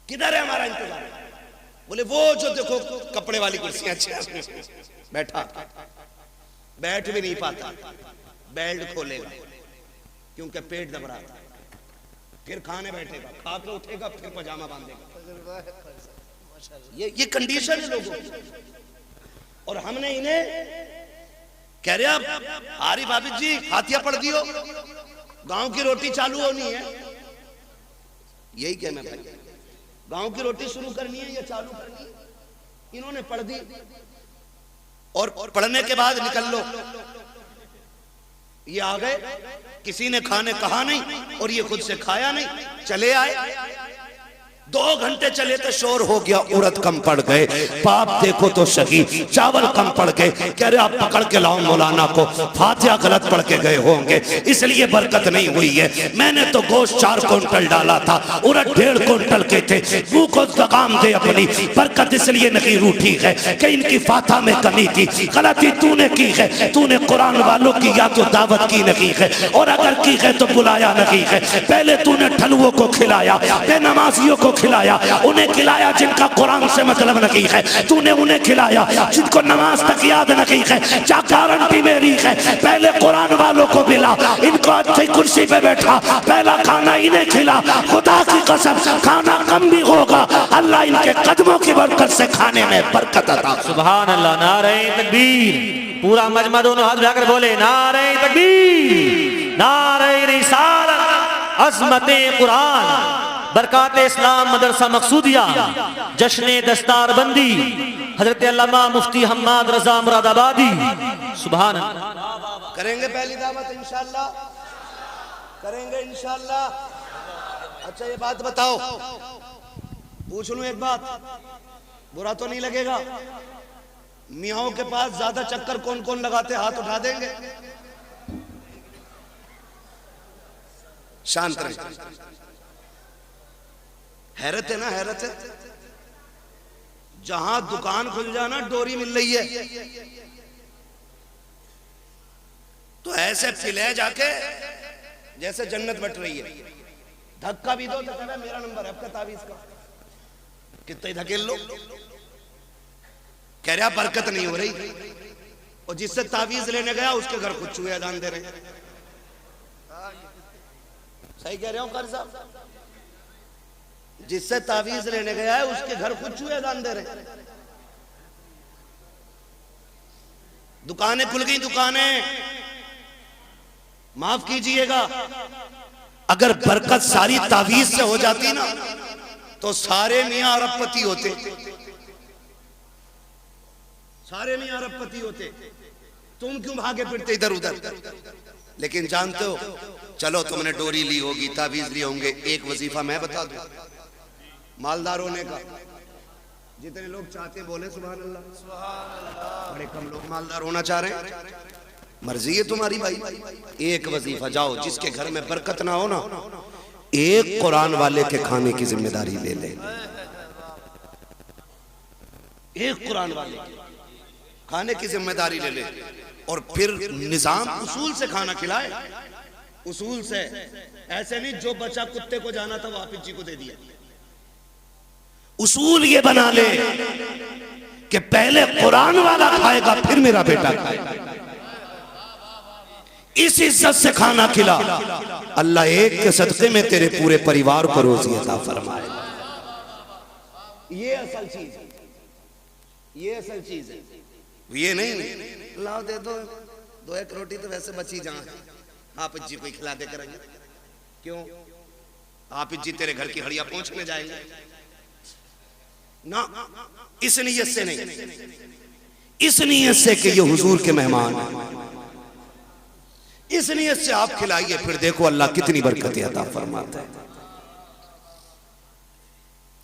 किधर है हमारा इंतजार? बोले वो जो देखो कपड़े वाली कुर्सियां अच्छी, बैठा बैठ भी नहीं पाता, बेल्ट खोलेगा क्योंकि पेट दब रहा था, फिर खाने बैठेगा, खा के उठेगा, फिर पजामा बांधेगा। ये कंडीशन है लोगों की। और हमने इन्हें कह रहे अब आरिफ हाफिज जी फातिहा पढ़ दियो, गांव की रोटी चालू होनी है। यही कहना भाई, गांव की रोटी शुरू करनी है या चालू करनी है? इन्होंने पढ़ दी और पढ़ने के बाद निकल लो। ये आ गए, किसी ने खाने कहा नहीं और ये खुद से खाया नहीं, चले आए। 2 घंटे चले तो शोर हो गया, उड़द कम पड़ गए। बाप देखो तो सही, चावल कम पड़ गए। कह रहे आप पकड़ के लाओ मौलाना को, फातिहा गलत पढ़ के गए होंगे इसलिए बरकत नहीं हुई है। मैंने तो गोश्त 4 क्विंटल डाला था, उड़द 1.5 क्विंटल के थे। मुंह को लगाम दे अपनी, बरकत इसलिए नहीं रूठी है कि इनकी फातिहा में कमी थी। गलती तूने की है, तूने कुरान वालों की या तो दावत की नहीं है, और अगर की है तो बुलाया नहीं है। पहले तूने ठलुओं को खिलाया, बेनमाजियों को खिलाया, उन्हें खिलाया जिनका कुरान से मतलब नहीं है। तूने उन्हें खिलाया जिनको नमाज तक याद नहीं है। क्या गारंटी मेरी है? पहले कुरान वालों को मिला, इनको अच्छी कुर्सी पे बैठा, पहला खाना इन्हें खिला। खुदा की कसम खाना कम भी होगा, अल्लाह इनके कदमों की बरकत से खाने में बरकत अता। सुभान अल्लाह। नारे तकबीर। पूरा मजमा दोनों हाथ उठाकर बोले नारे तकबीर, नारे रिसालत, अज़मत कुरान, बरकात इस्लाम मदरसा मकसूदिया, जश्न दस्तार बंदी हजरत अल्लामा मुफ्ती हम्माद रजा मुरादाबादी। सुभान अल्लाह। करेंगे पहली दावत इंशाअल्लाह, करेंगे इंशाअल्लाह। अच्छा ये बात बताओ, पूछ लूं एक बात, बुरा तो नहीं लगेगा? मियाओं के पास ज्यादा चक्कर कौन कौन लगाते, हाथ उठा देंगे? शांत रहे। हैरत है ना, हैरत है। जहां दुकान खुल जाना डोरी मिल रही है, तो ऐसे पिले जाके जैसे जन्नत बट रही है। धक्का भी दो तो कहना मेरा नंबर है आपका तावीज का, कितने धकेल लो, कह रहा बरकत नहीं हो रही। और जिससे तावीज लेने गया उसके घर खुद चूहे अदान दे रहे। सही कह रहे हो कारी साहब? जिससे तावीज लेने गया है उसके घर खुद चूहे अदान दे रहे। दुकानें खुल गई, दुकानें, माफ कीजिएगा, अगर बरकत सारी तावीज से हो जाती ना तो सारे मियां अरबपति होते, सारे मियां अरबपति होते। तुम क्यों भागे फिरते इधर उधर? लेकिन जानते हो, चलो तुमने डोरी ली होगी, तावीज लिए होंगे, एक वजीफा मैं बता दूं मालदार होने का। जितने लोग चाहते बोले सुभान अल्लाह, बड़े कम लोग मालदार होना चाह रहे हैं। मर्जी है तुम्हारी भाई। एक वजीफा जाओ, जिसके घर में बरकत ना हो ना, एक कुरान वाले के खाने की जिम्मेदारी ले ले। एक कुरान वाले के खाने की जिम्मेदारी ले ले, और फिर निजाम उसूल से खाना खिलाए, उसूल से। ऐसे नहीं जो बचा कुत्ते को जाना था वो हाफिज जी को दे दिया। उसूल ये बना ले कि पहले कुरान वाला खाएगा फिर मेरा बेटा खाएगा। इस इज्जत से खाना खिला, अल्लाह एक के सदके में तेरे पूरे परिवार को रोजी अता फरमाए। ये असल चीज है, ये असल चीज है। ये नहीं लाओ दे दो एक रोटी तो वैसे बची जहां हाफिज जी को खिला दे करेंगे। क्यों? हाफिज जी तेरे घर की हड़िया पहुंचने जाएंगे ना, इस नीयत से नहीं, इस नीयत से कि ये हुजूर के मेहमान हैं, इस नीयत से आप खिलाइए, फिर देखो अल्लाह कितनी बरकत अता फरमाता है।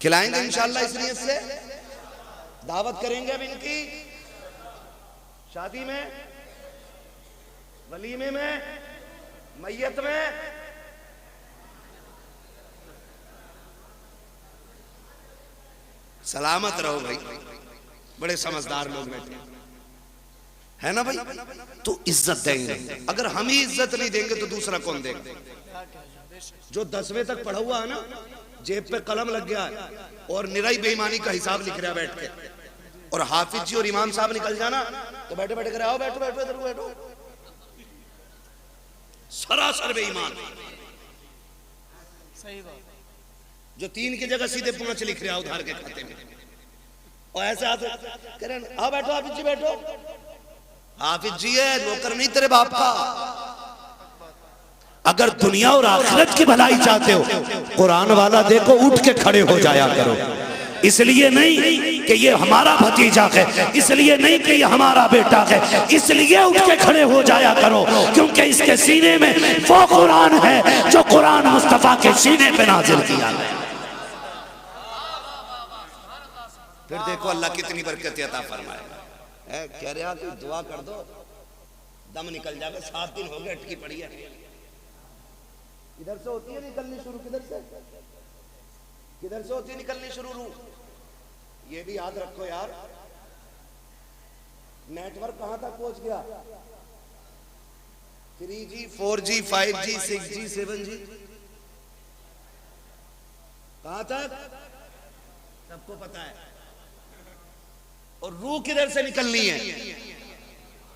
खिलाएंगे इंशाअल्लाह इस नीयत से। दावत करेंगे अब इनकी शादी में, वलीमे में, मैयत में। सलामत रहो भाई, बड़े समझदार लोग बैठे है ना भाई। तो इज्जत देंगे, अगर हम ही इज्जत नहीं देंगे तो दूसरा कौन देगा? जो 10वीं तक पढ़ा हुआ है ना, जेब पे कलम लग गया है और निराई बेईमानी का हिसाब लिख रहा है बैठ के, और हाफिज जी और इमाम साहब निकल जाना तो बैठे बैठे करे आओ बैठो बैठो इधर बैठो, सरासर बेईमान। सही बात। जो 3 की जगह सीधे 5 लिख रहा है उधार के खाते में, और ऐसे हाथ कह रहे आओ बैठो हाफिज जी बैठो। हाफिज जी है, नौकर नहीं तेरे बाप का। अगर दुनिया और आखिरत की भलाई चाहते हो, कुरान वाला देखो उठ के खड़े हो जाया करो। इसलिए नहीं कि ये हमारा भतीजा है, इसलिए नहीं कि ये हमारा बेटा है, इसलिए उठ के खड़े हो जाया करो क्योंकि इसके सीने में वो कुरान है जो कुरान मुस्तफा के सीने पे नाजिल किया है। फिर देखो अल्लाह कितनी बरकत अता फरमाएगा। कह रहे कि दुआ कर दो दम निकल जाए। 7 दिन हो गए अटकी पड़ी है। किधर से होती है निकलनी शुरू? किधर से होती है निकलनी शुरू? रूह। ये भी याद रखो यार, नेटवर्क कहां तक पहुंच गया? 3G 4G 5G 6G 7G कहां तक सबको पता है। और रूह किधर से निकलनी है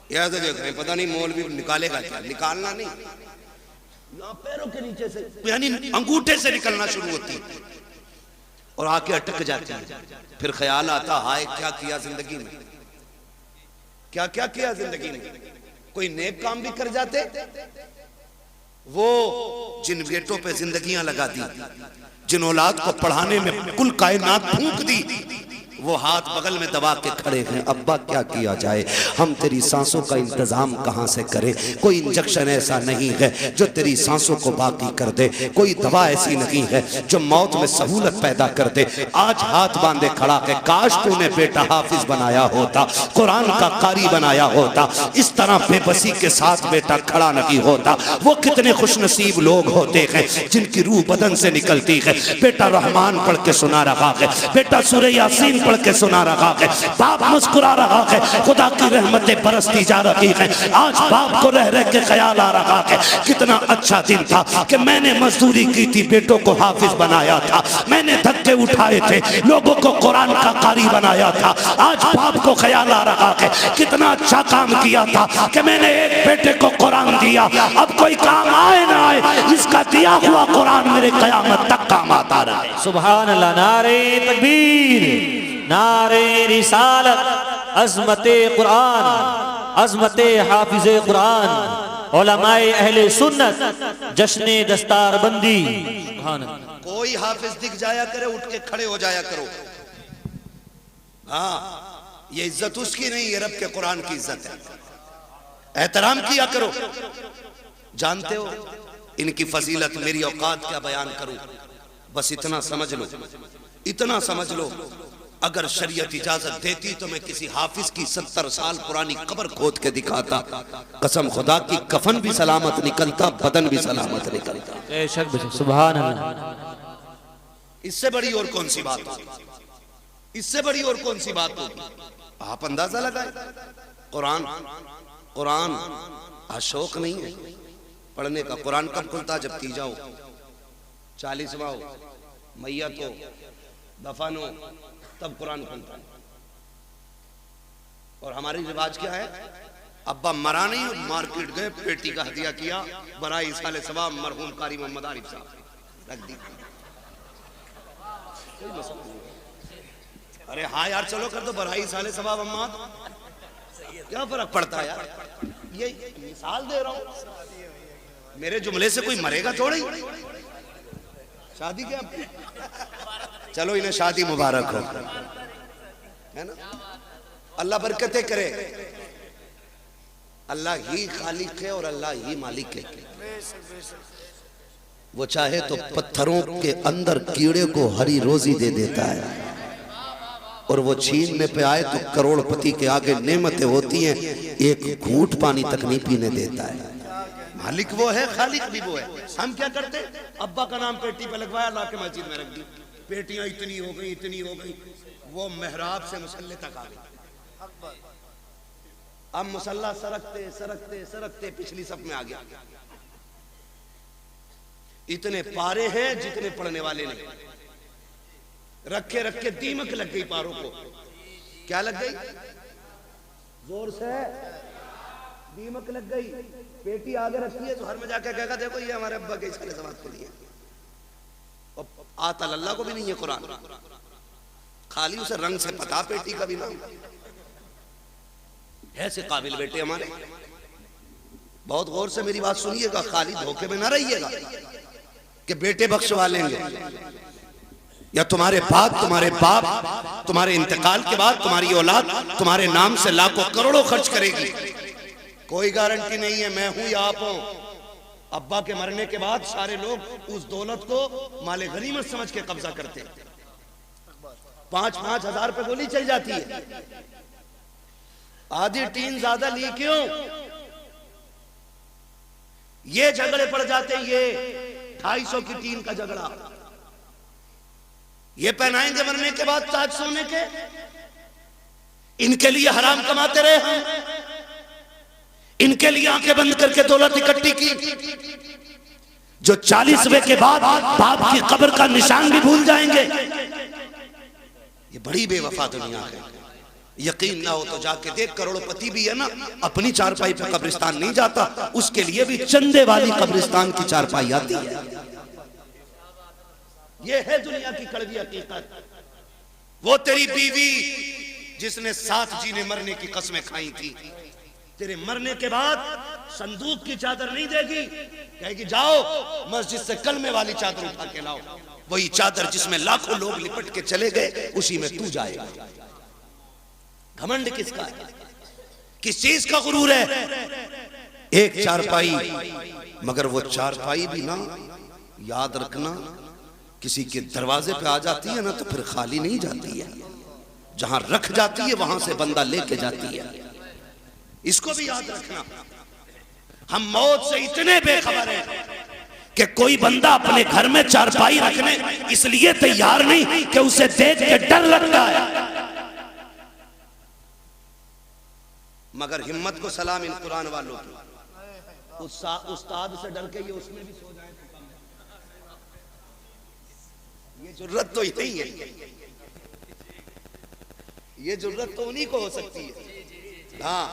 याद देख रहे, पता नहीं मौलवी निकालेगा क्या। निकालना नहीं, पैरों के नीचे से यानी अंगूठे से निकलना शुरू होती है और आके अटक जाती है। फिर ख्याल आता हाय क्या किया जिंदगी में, क्या क्या किया जिंदगी में। कोई नेक काम भी कर जाते वो जिन बेटों पे जिंदगियां लगा दी, जिन औलाद को पढ़ाने में कुल कायनात फूंक दी, वो हाथ बगल में दबा के खड़े हैं। अब्बा क्या किया जाए, हम तेरी सांसों का इंतजाम कहां से करें? कोई इंजेक्शन ऐसा नहीं है जो तेरी सांसों को बाकी कर दे, कोई दवा ऐसी नहीं है जो मौत में सहूलत पैदा कर दे। आज हाथ बांधे खड़ा है, काश तूने बेटा हाफिज बनाया होता, कुरान का कारी बनाया होता, इस तरह बेबसी के साथ बेटा खड़ा नहीं होता। वो कितने खुशनसीब लोग होते हैं जिनकी रूह बदन से निकलती है। बेटा रहमान पढ़ के सुना रहा है, बेटा सूरह यासीन पढ़ के सुना रहा है, बाप मुस्कुरा रहा है, खुदा की रहमतें बरसती जा रही हैं। आज बाप को रह रह के ख्याल आ रहा है कितना अच्छा दिन था कि मैंने मजदूरी की थी, बेटों को हाफिज बनाया था, मैंने धक्के उठाए थे, लोगों को कुरान का कारी बनाया था। आज बाप को ख्याल आ रहा है कितना अच्छा काम किया था कि मैंने एक बेटे को कुरान दिया। अब कोई काम आए ना आए, इसका दिया हुआ कुरान मेरे कयामत तक काम आता रहे। सुभान अल्लाह। नारे तकबीर, नारे रिसालत, अज़मते कुरान, अज़मते हाफिज़े कुरान, उलमाए अहले सुन्नत, जश्ने दस्तार बंदी। सुभान अल्लाह। कोई हाफिज दिख जाया करे, उठ के खड़े हो जाया करो। हाँ, ये इज्जत उसकी नहीं, ये रब के कुरान की इज्जत है। एहतराम किया करो। जानते हो इनकी फजीलत, मेरी औकात क्या बयान करूं, बस इतना समझ लो, इतना समझ लो, अगर शरीयत इजाजत देती तो मैं किसी हाफिज की 70 साल पुरानी कब्र खोद के दिखाता। कसम खुदा की, कफन भी सलामत निकलता, बदन भी सलामत निकलता। बेशक सुभान अल्लाह। इससे बड़ी और कौन सी बात होगी, इससे बड़ी और कौन सी बात होगी? आप अंदाजा लगाए, कुरान कुरान अशोक नहीं है पढ़ने का। कुरान कब खुलता? जब की जाओ, 40वां हो, मैयत हो, दफन हो, तब कुरान खुलता है। और हमारी रिवाज क्या है? अब्बा मरा नहीं, मार्केट गए, पेटी का हदिया किया, बराई साले सवाब मरहूम कारी मोहम्मद आरिफ साहब रख दी। अरे हाँ यार, चलो कर दो बराई साले सवाब अम्मा, क्या फर्क पड़ता है यार? ये मिसाल दे रहा हूं, मेरे जुमले से कोई मरेगा थोड़ी। शादी क्या, चलो इन्हें शादी मुबारक हो, है ना? अल्लाह बरकतें करे। अल्लाह ही खालिक है और अल्लाह ही मालिक है। वो चाहे तो पत्थरों के अंदर कीड़े को हरी रोजी दे देता है, और वो छीनने पे आए तो करोड़पति के आगे नेमतें होती हैं, एक घूंट पानी तक नहीं पीने देता है। मालिक वो है, खालिक भी वो है। हम क्या करते? अब्बा का नाम पेटी पे लगवाया, ला के मस्जिद में रख दी, पेटियां इतनी हो गई, इतनी हो गई, वो मेहराब से मुसल्ले तक आ गई। अब मुसल्ला सरकते सरकते सरकते पिछली सब में आ गया। इतने पारे हैं जितने पढ़ने वाले नहीं। रखे रखे दीमक लग गई पारों को। क्या लग गई? जोर से दीमक लग गई। पेटी आगे रखी है तो हर में जाकर कहेगा देखो ये हमारे अब्बा के इसके जमात के लिए। और आता अल्लाह को भी नहीं है कुरान, खाली उसे रंग से पता पेटी का भी नाम। ऐसे काबिल बेटे हमारे, बहुत गौर से मेरी बात सुनिएगा, खाली धोखे में ना रहिएगा कि बेटे बख्शवा लेंगे, या तुम्हारे बाद तुम्हारे बाप तुम्हारे इंतकाल के बाद तुम्हारी औलाद तुम्हारे नाम से लाखों करोड़ों खर्च करेगी। कोई गारंटी नहीं है मैं हूं या आप हो। अब्बा के मरने के बाद सारे लोग उस दौलत को माले गनीमत समझ के कब्जा करते हैं। 5-5 हजार पे गोली चल जाती है। आधी टीन ज्यादा ली क्यों? ये झगड़े पड़ जाते हैं, ये 250 की टीन का झगड़ा। ये पहनाएंगे मरने के बाद ताज सोने के, इनके लिए हराम कमाते रहे हम, इनके लिए आंखें बंद करके दौलत इकट्ठी की। जो 40वें के बाद बाप की कब्र का निशान भी भूल जाएंगे। ये बड़ी बेवफा दुनिया है। यकीन ना हो तो जाके देख, करोड़पति भी है ना, अपनी चारपाई पे कब्रिस्तान नहीं जाता, उसके लिए भी चंदे वाली कब्रिस्तान की चारपाई आती है। ये है दुनिया की कड़वी हकीकत। वो तेरी बीवी जिसने साथ जीने मरने की कसमें खाई थी, तेरे मरने के बाद संदूक की चादर नहीं देगी, कहेगी जाओ मस्जिद से कलमे वाली चादर उठा के लाओ। वही चादर जिसमें लाखों लोग लिपट के चले गए, उसी में तू जाएगा। घमंड किसका है? किस चीज का गुरूर है? एक चारपाई, मगर वो चारपाई भी ना, याद रखना, किसी के दरवाजे पे आ जाती है ना तो फिर खाली नहीं जाती है। जहां रख जाती है वहां से बंदा लेके जाती है। इसको भी याद रखना। हम मौत से इतने बेखबर हैं कि कोई बंदा अपने घर में चारपाई रखने इसलिए तैयार नहीं कि उसे देख के डर लगता है। मगर हिम्मत को सलाम इन कुरान वालों की। उस्ताद से डर के ये उसमें भी सो जाए तो कम है। ये जरूरत तो यही है, ये जरूरत तो उन्हीं को हो सकती है। हाँ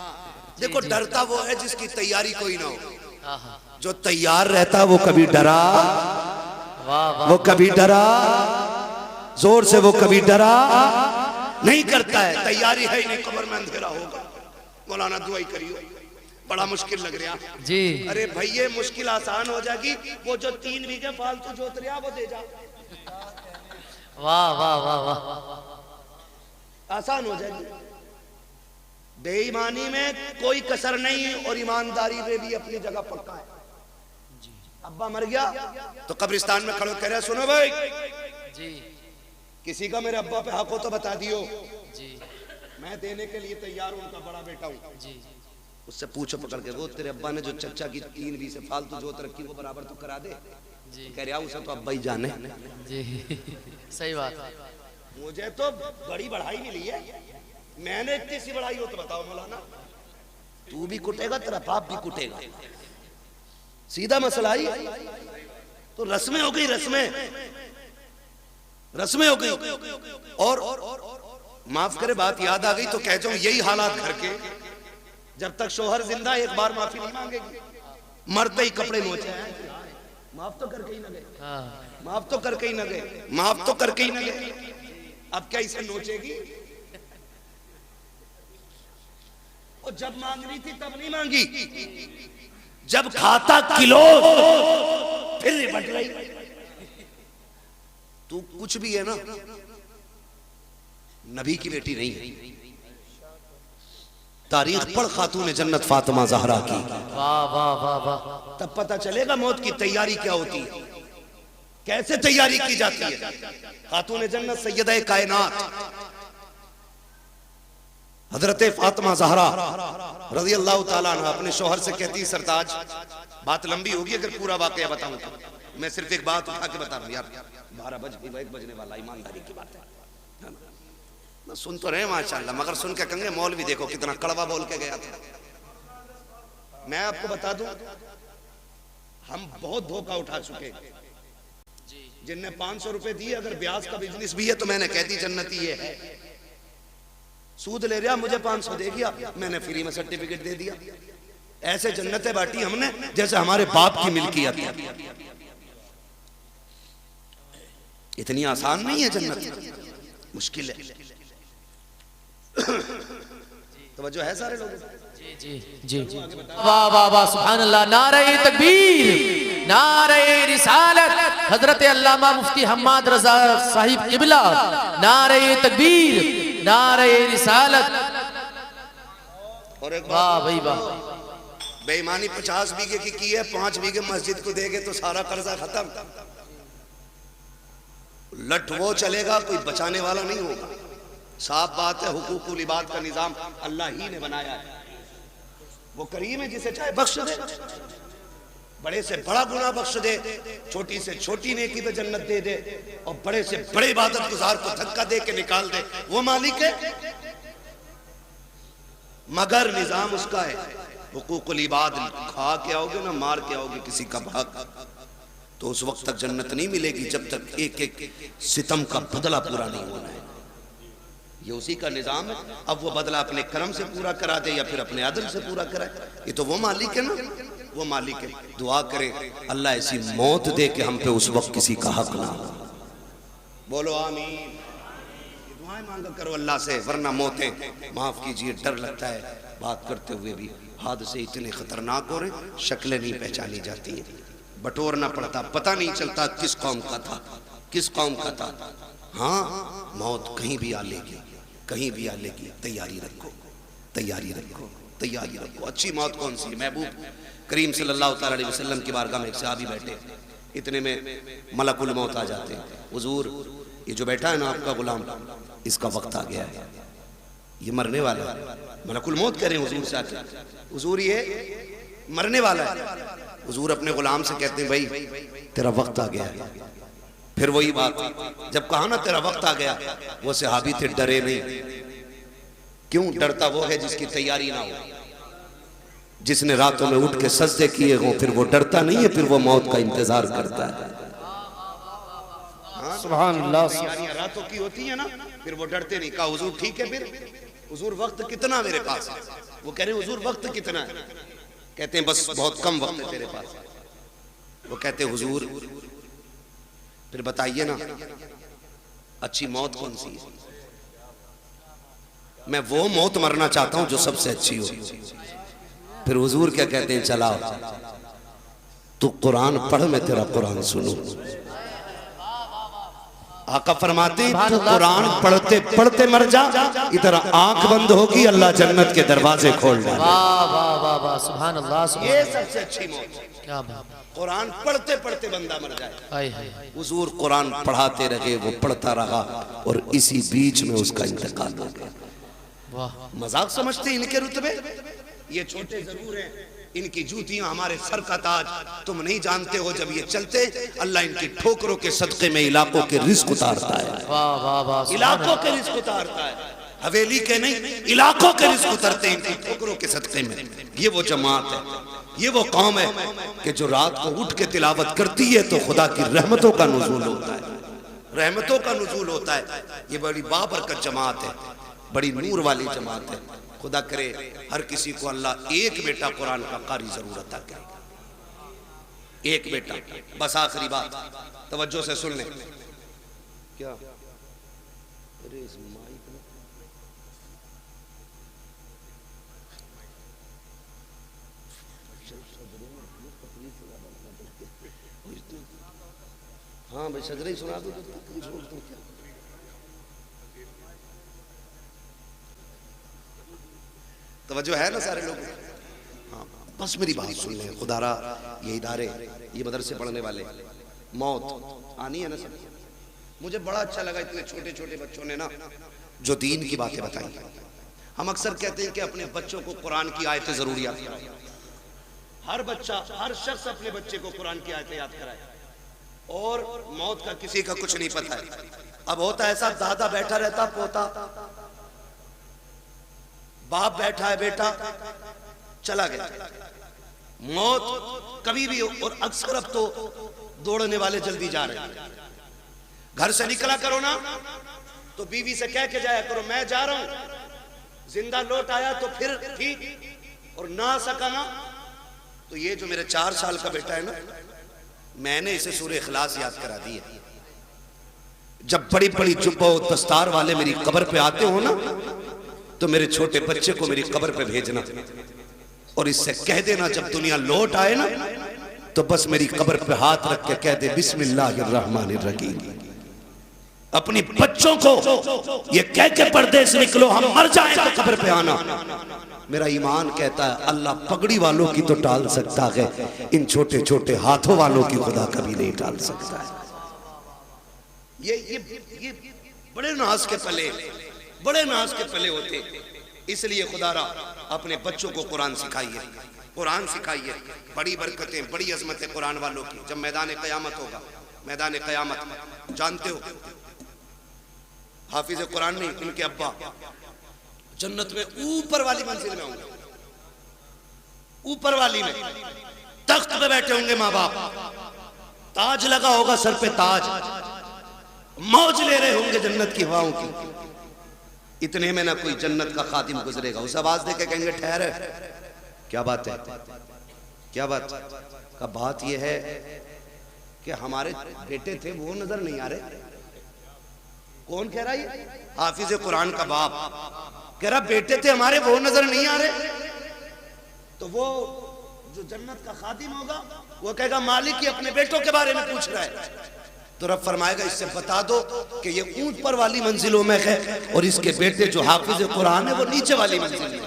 देखो, डरता वो है जिसकी तैयारी कोई ना हो। जो तैयार रहता वो कभी डरा, वो कभी डरा जोर से, वो कभी डरा नहीं करता है। तैयारी है ही नहीं, कब्र में अंधेरा होगा। मौलाना दुआई करियो, बड़ा मुश्किल लग रहा जी। अरे भैया मुश्किल आसान हो जाएगी। वो जो 3 बीघे फालतू जोत रहा वो दे जा, वाह वाह वाह वाह, आसान हो जाएगी। बेईमानी में कोई कसर नहीं है और ईमानदारी में भी अपनी जगह पक्का है। अब्बा मर गया तो कब्रिस्तान में खड़े कह रहे सुनो भाई जी, किसी का मेरे अब्बा पे हक हो तो बता दियो, जी मैं देने के लिए तैयार हूं, उनका बड़ा बेटा हूं। जी, उससे पूछो पकड़ के, वो तेरे अब्बा ने जो चच्चा की 3 बीघे फालतू जोत रखी वो बराबर तो करा दे। जी कह रहा उसे तो अब्बा ही जाने। जी, सही बात है। मुझे तो बड़ी बढ़ाई मिली है, मैंने इतनी सी बढ़ाई हो तो बताओ मौलाना। तू भी कुटेगा, तेरा बाप भी कुटेगा, सीधा मसला ही। तो रस्में हो गई, रस्में हो गई। और माफ करे बात याद आ गई तो कह जाऊं, यही हालात घर के। जब तक शोहर जिंदा एक बार माफी नहीं मांगेगी, मरते ही कपड़े नोचे हैं। माफ तो करके ही न गए, माफ तो करके ही न गए, माफ तो करके ही न गए। अब क्या इसे नोचेगी? और जब मांग रही थी तब नहीं मांगी, जब खाता किलो फिर निपट रही। तू कुछ भी है ना, नबी की बेटी नहीं है। तारीख पढ़ खातून जन्नत फातिमा ज़हरा की, वाह वाह वाह वाह, तब पता चलेगा मौत की तैयारी क्या होती है, कैसे तैयारी की जाती है। खातून जन्नत सैयदा कायनात हजरत फातिमा ज़हरा रज़ी अल्लाह ताला अन्हा अपने शौहर से कहती है, सरताज बात लंबी होगी अगर पूरा वाकया बताऊं तो, मैं सिर्फ एक बात उठा के बता रहा हूं यार। 12 बज गए, 1 बजने वाला, ईमानदारी की बात है ना? मैं सुन तो रहे माशाल्लाह, मगर सुन के कहेंगे मौलवी देखो कितना कड़वा बोल के गया था। मैं आपको बता दूं, हम बहुत धोखा उठा चुके। जिनने 500 रुपए दिए, अगर ब्याज का बिजनेस भी है तो मैंने कह दी जन्नती ये है। सूद ले रहा, मुझे 500 दे दिया, मैंने फ्री में सर्टिफिकेट दे दिया। ऐसे जन्नतें बांटी हमने जैसे हमारे बाप की मिल्कियत है। इतनी आसान नहीं है जन्नत, मुश्किल है। तो जो है सारे लोग, जी जी जी, वाह वाह वाह, सुभान अल्लाह। नारे तकबीर, नारे रिसालत, हजरत अल्लामा मुफ्ती हम्माद रजा साहिब किबला, नारे तकबीर, नारे रिसालत। और एक वाह भाई वाह, बेईमानी 50 बीघे की है, 5 बीघे मस्जिद को देंगे तो सारा कर्जा खत्म। लट वो चलेगा, कोई बचाने वाला नहीं होगा। साफ बात है, हुकूकुल इबाद का निजाम अल्लाह ही ने बनाया है। वो करीम है, जिसे चाहे बख्श दे, बड़े से बड़ा गुनाह बख्श दे, छोटी से छोटी नेकी पे जन्नत दे दे, और बड़े से बड़े इबादत गुजार को धक्का दे के निकाल दे। वो मालिक है, मगर निजाम उसका है। हुकूकुल इबाद खा के आओगे ना, मार के आओगे किसी का भाग, तो उस वक्त तक जन्नत नहीं मिलेगी जब तक एक एक सितम का बदला पूरा नहीं होना है। ये उसी का निजाम है। अब वो बदला अपने कर्म से पूरा करा दे या फिर अपने अदल से पूरा कराए, ये तो वो मालिक है ना, वो मालिक है। दुआ करें अल्लाह ऐसी मौत दे कि हम पे उस वक्त किसी का हक ना हो। बोलो आमीन। दुआएं मांगा करो अल्लाह से, वरना मौतें, माफ कीजिए, डर लगता है बात करते हुए भी। हादसे इतने खतरनाक हो रहे, शक्लें नहीं पहचानी जाती हैं। बटोरना पड़ता, पता नहीं चलता किस कौम का था, किस कौम का था। हाँ, मौत कहीं भी आ लेगी, कहीं भी आ लेगी, तैयारी रखो, तैयारी रखो, तैयारी रखो। अच्छी मौत कौन सी? महबूब करीम सल्लल्लाहु ताला अलैहि वसल्लम की बारगाह में एक सहाबी बैठे, इतने में मलकुल मौत आ जाते हैं। हुजूर, ये जो बैठा है ना आपका गुलाम, इसका वक्त आ गया है, ये मरने वाला है। मलकुल मौत कह रहे हैं हुजूर से आके, हुजूर ये मरने वाला है। हुजूर अपने गुलाम से कहते हैं, भाई तेरा वक्त आ गया है। फिर वही बात, जब कहा ना तेरा वक्त आ गया, वो सहाबी थे डरे नहीं। क्यों डरता? वो है जिसकी तैयारी ना हो, जिसने रातों में उठ के सजदे किए हों, फिर वो डरता नहीं है, फिर वो मौत का इंतजार करता है। सुभान अल्लाह। तैयारियां रातों की होती है ना, फिर वो डरते नहीं। कहा हुजूर ठीक है, फिर हुजूर वक्त कितना मेरे पास है? वो कह रहे हुजूर वक्त कितना है? कहते हैं बस बहुत कम वक्त है तेरे पास। वो कहते हुजूर फिर बताइए ना, अच्छी मौत कौन सी है? मैं वो मौत मरना चाहता हूं जो सबसे अच्छी हो। फिर हुजूर क्या कहते हैं, चलाओ तू कुरान पढ़, मैं तेरा कुरान सुनूं। आका फरमाते हैं तू कुरान पढ़ते पढ़ते मर जा, इधर आंख बंद होगी, अल्लाह जन्नत के दरवाजे खोल डाले। वाह वाह वाह वाह, सुभान अल्लाह, सुभान ये सबसे अच्छी मौत, क्या बात, कुरान पढ़ते पढ़ते बंदा मर जाए। हाय हाय, हुजूर कुरान पढ़ाते रहे, वो पढ़ता रहा और इसी बीच में उसका इंतकाल हो गया। वाह, मजाक समझते इनके रुतबे? ये छोटे जरूर हैं, इनकी जूतियां हमारे सर का ताज। तुम नहीं जानते हो, जब ये चलते अल्लाह इनकी ठोकरों के सदके में इलाकों के रिस्क उतारता है। वाह वाह वाह, इलाकों के रिस्क उतारता है, हवेली के नहीं, इलाकों के रिस्क उतरते हैं इनकी ठोकरों के सदके में। ये वो जमात है, ये वो कौम है कि जो रात को उठ के तिलावत करती है तो खुदा की रहमतों का नुज़ूल होता है, रहमतों का नुज़ूल होता है। ये बड़ी बाबरकत जमात है, बड़ी नूर वाली जमात है। खुदा करे हर किसी को अल्लाह एक बेटा कुरान का कारी जरूर अता करे, एक बेटा। बस आखिरी बात तवज्जो से सुन ले। क्या अरे इस माइक में हाँ भाई सजरे ही सुना दो तो क्या। तवज्जो है ना सारे लोग? हाँ, बस मेरी बात सुन लें। खुदारा ये इदारे, ये मदरसे पढ़ने वाले, मौत आनी है ना सब। मुझे बड़ा अच्छा लगा इतने छोटे छोटे बच्चों ने ना जो दीन की बातें बताई। हम अक्सर कहते हैं कि अपने बच्चों को कुरान की आयतें जरूर याद कराएं। हर बच्चा, हर शख्स अपने बच्चे को कुरान की आयतें याद कराए। और मौत का किसी का कुछ नहीं पता है। अब होता ऐसा, दादा बैठा रहता, पोता, बाप बैठा है, बेटा चला गया, मौत कभी भी। और अक्सर अब तो दौड़ने वाले जल्दी जा रहे हैं। घर से निकला करो ना तो बीवी से कह के जाया करो मैं जा रहा हूं। जिंदा लौट आया तो फिर ठीक, और ना आ सका ना तो ये जो मेरे 4 साल का बेटा है ना, मैंने इसे सूरह इखलास याद करा दी है। जब बड़ी बड़ी जुब्बा और दस्तार वाले मेरी कब्र पे आते हो ना, तो मेरे छोटे बच्चे को मेरी कब्र पे भेजना और इससे कह देना जब दुनिया लौट आए ना तो बस मेरी कब्र पे हाथ रख के कह दे बिस्मिल्लाहिर्रहमानिर्रहीम। अपनी बच्चों को ये कह के पर्दे से निकलो, हम मर जाएं तो कब्र पे आना। मेरा ईमान कहता है अल्लाह पगड़ी वालों की तो टाल सकता है, इन छोटे छोटे हाथों वालों की खुदा कभी नहीं टाल सकता है। ये बड़े नाज के पले, बड़े नाज के पले होते। इसलिए खुदारा अपने बच्चों को कुरान सिखाइए, कुरान सिखाइए। बड़ी बरकतें, बड़ी अजमतें कुरान वालों की। जब मैदान क़यामत होगा, मैदान क़यामत जानते हो, हाफिज कुरान नहीं, इनके अब्बा जन्नत में ऊपर वाली मंजिल में होंगे, ऊपर वाली में तख्त पे बैठे होंगे माँ बाप, ताज लगा होगा सर पे, ताज, मौज ले रहे होंगे जन्नत की हवाओं की। इतने में ना कोई जन्नत का खादिम गुजरेगा, उस आवाज दे के कहेंगे ठहर, क्या बात है, क्या बात का? बात यह है कि हमारे बेटे थे वो नजर नहीं आ रहे। कौन कह रहा है? हाफिज कुरान का बाप कह रहा बेटे थे हमारे वो नजर नहीं आ रहे। तो वो जो जन्नत का खादिम होगा वो कहेगा मालिक ही अपने बेटों के बारे में पूछ रहा है। तो रब फरमाएगा इससे बता दो कि ये ऊंच पर वाली मंजिलों में है और इसके बेटे जो हाफिज कुरान है वो नीचे वाली मंजिल में।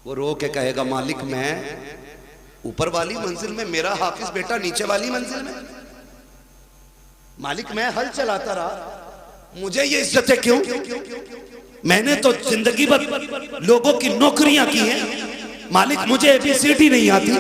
वो रो के कहेगा मालिक मैं ऊपर वाली मंजिल में, मेरा हाफिज बेटा नीचे वाली मंजिल में। मालिक मैं हल चलाता रहा, मुझे ये इज्जतें क्यों? मैंने तो जिंदगी भर लोगों की नौकरियां की हैं, मालिक मुझे एबीसीडी नहीं आती,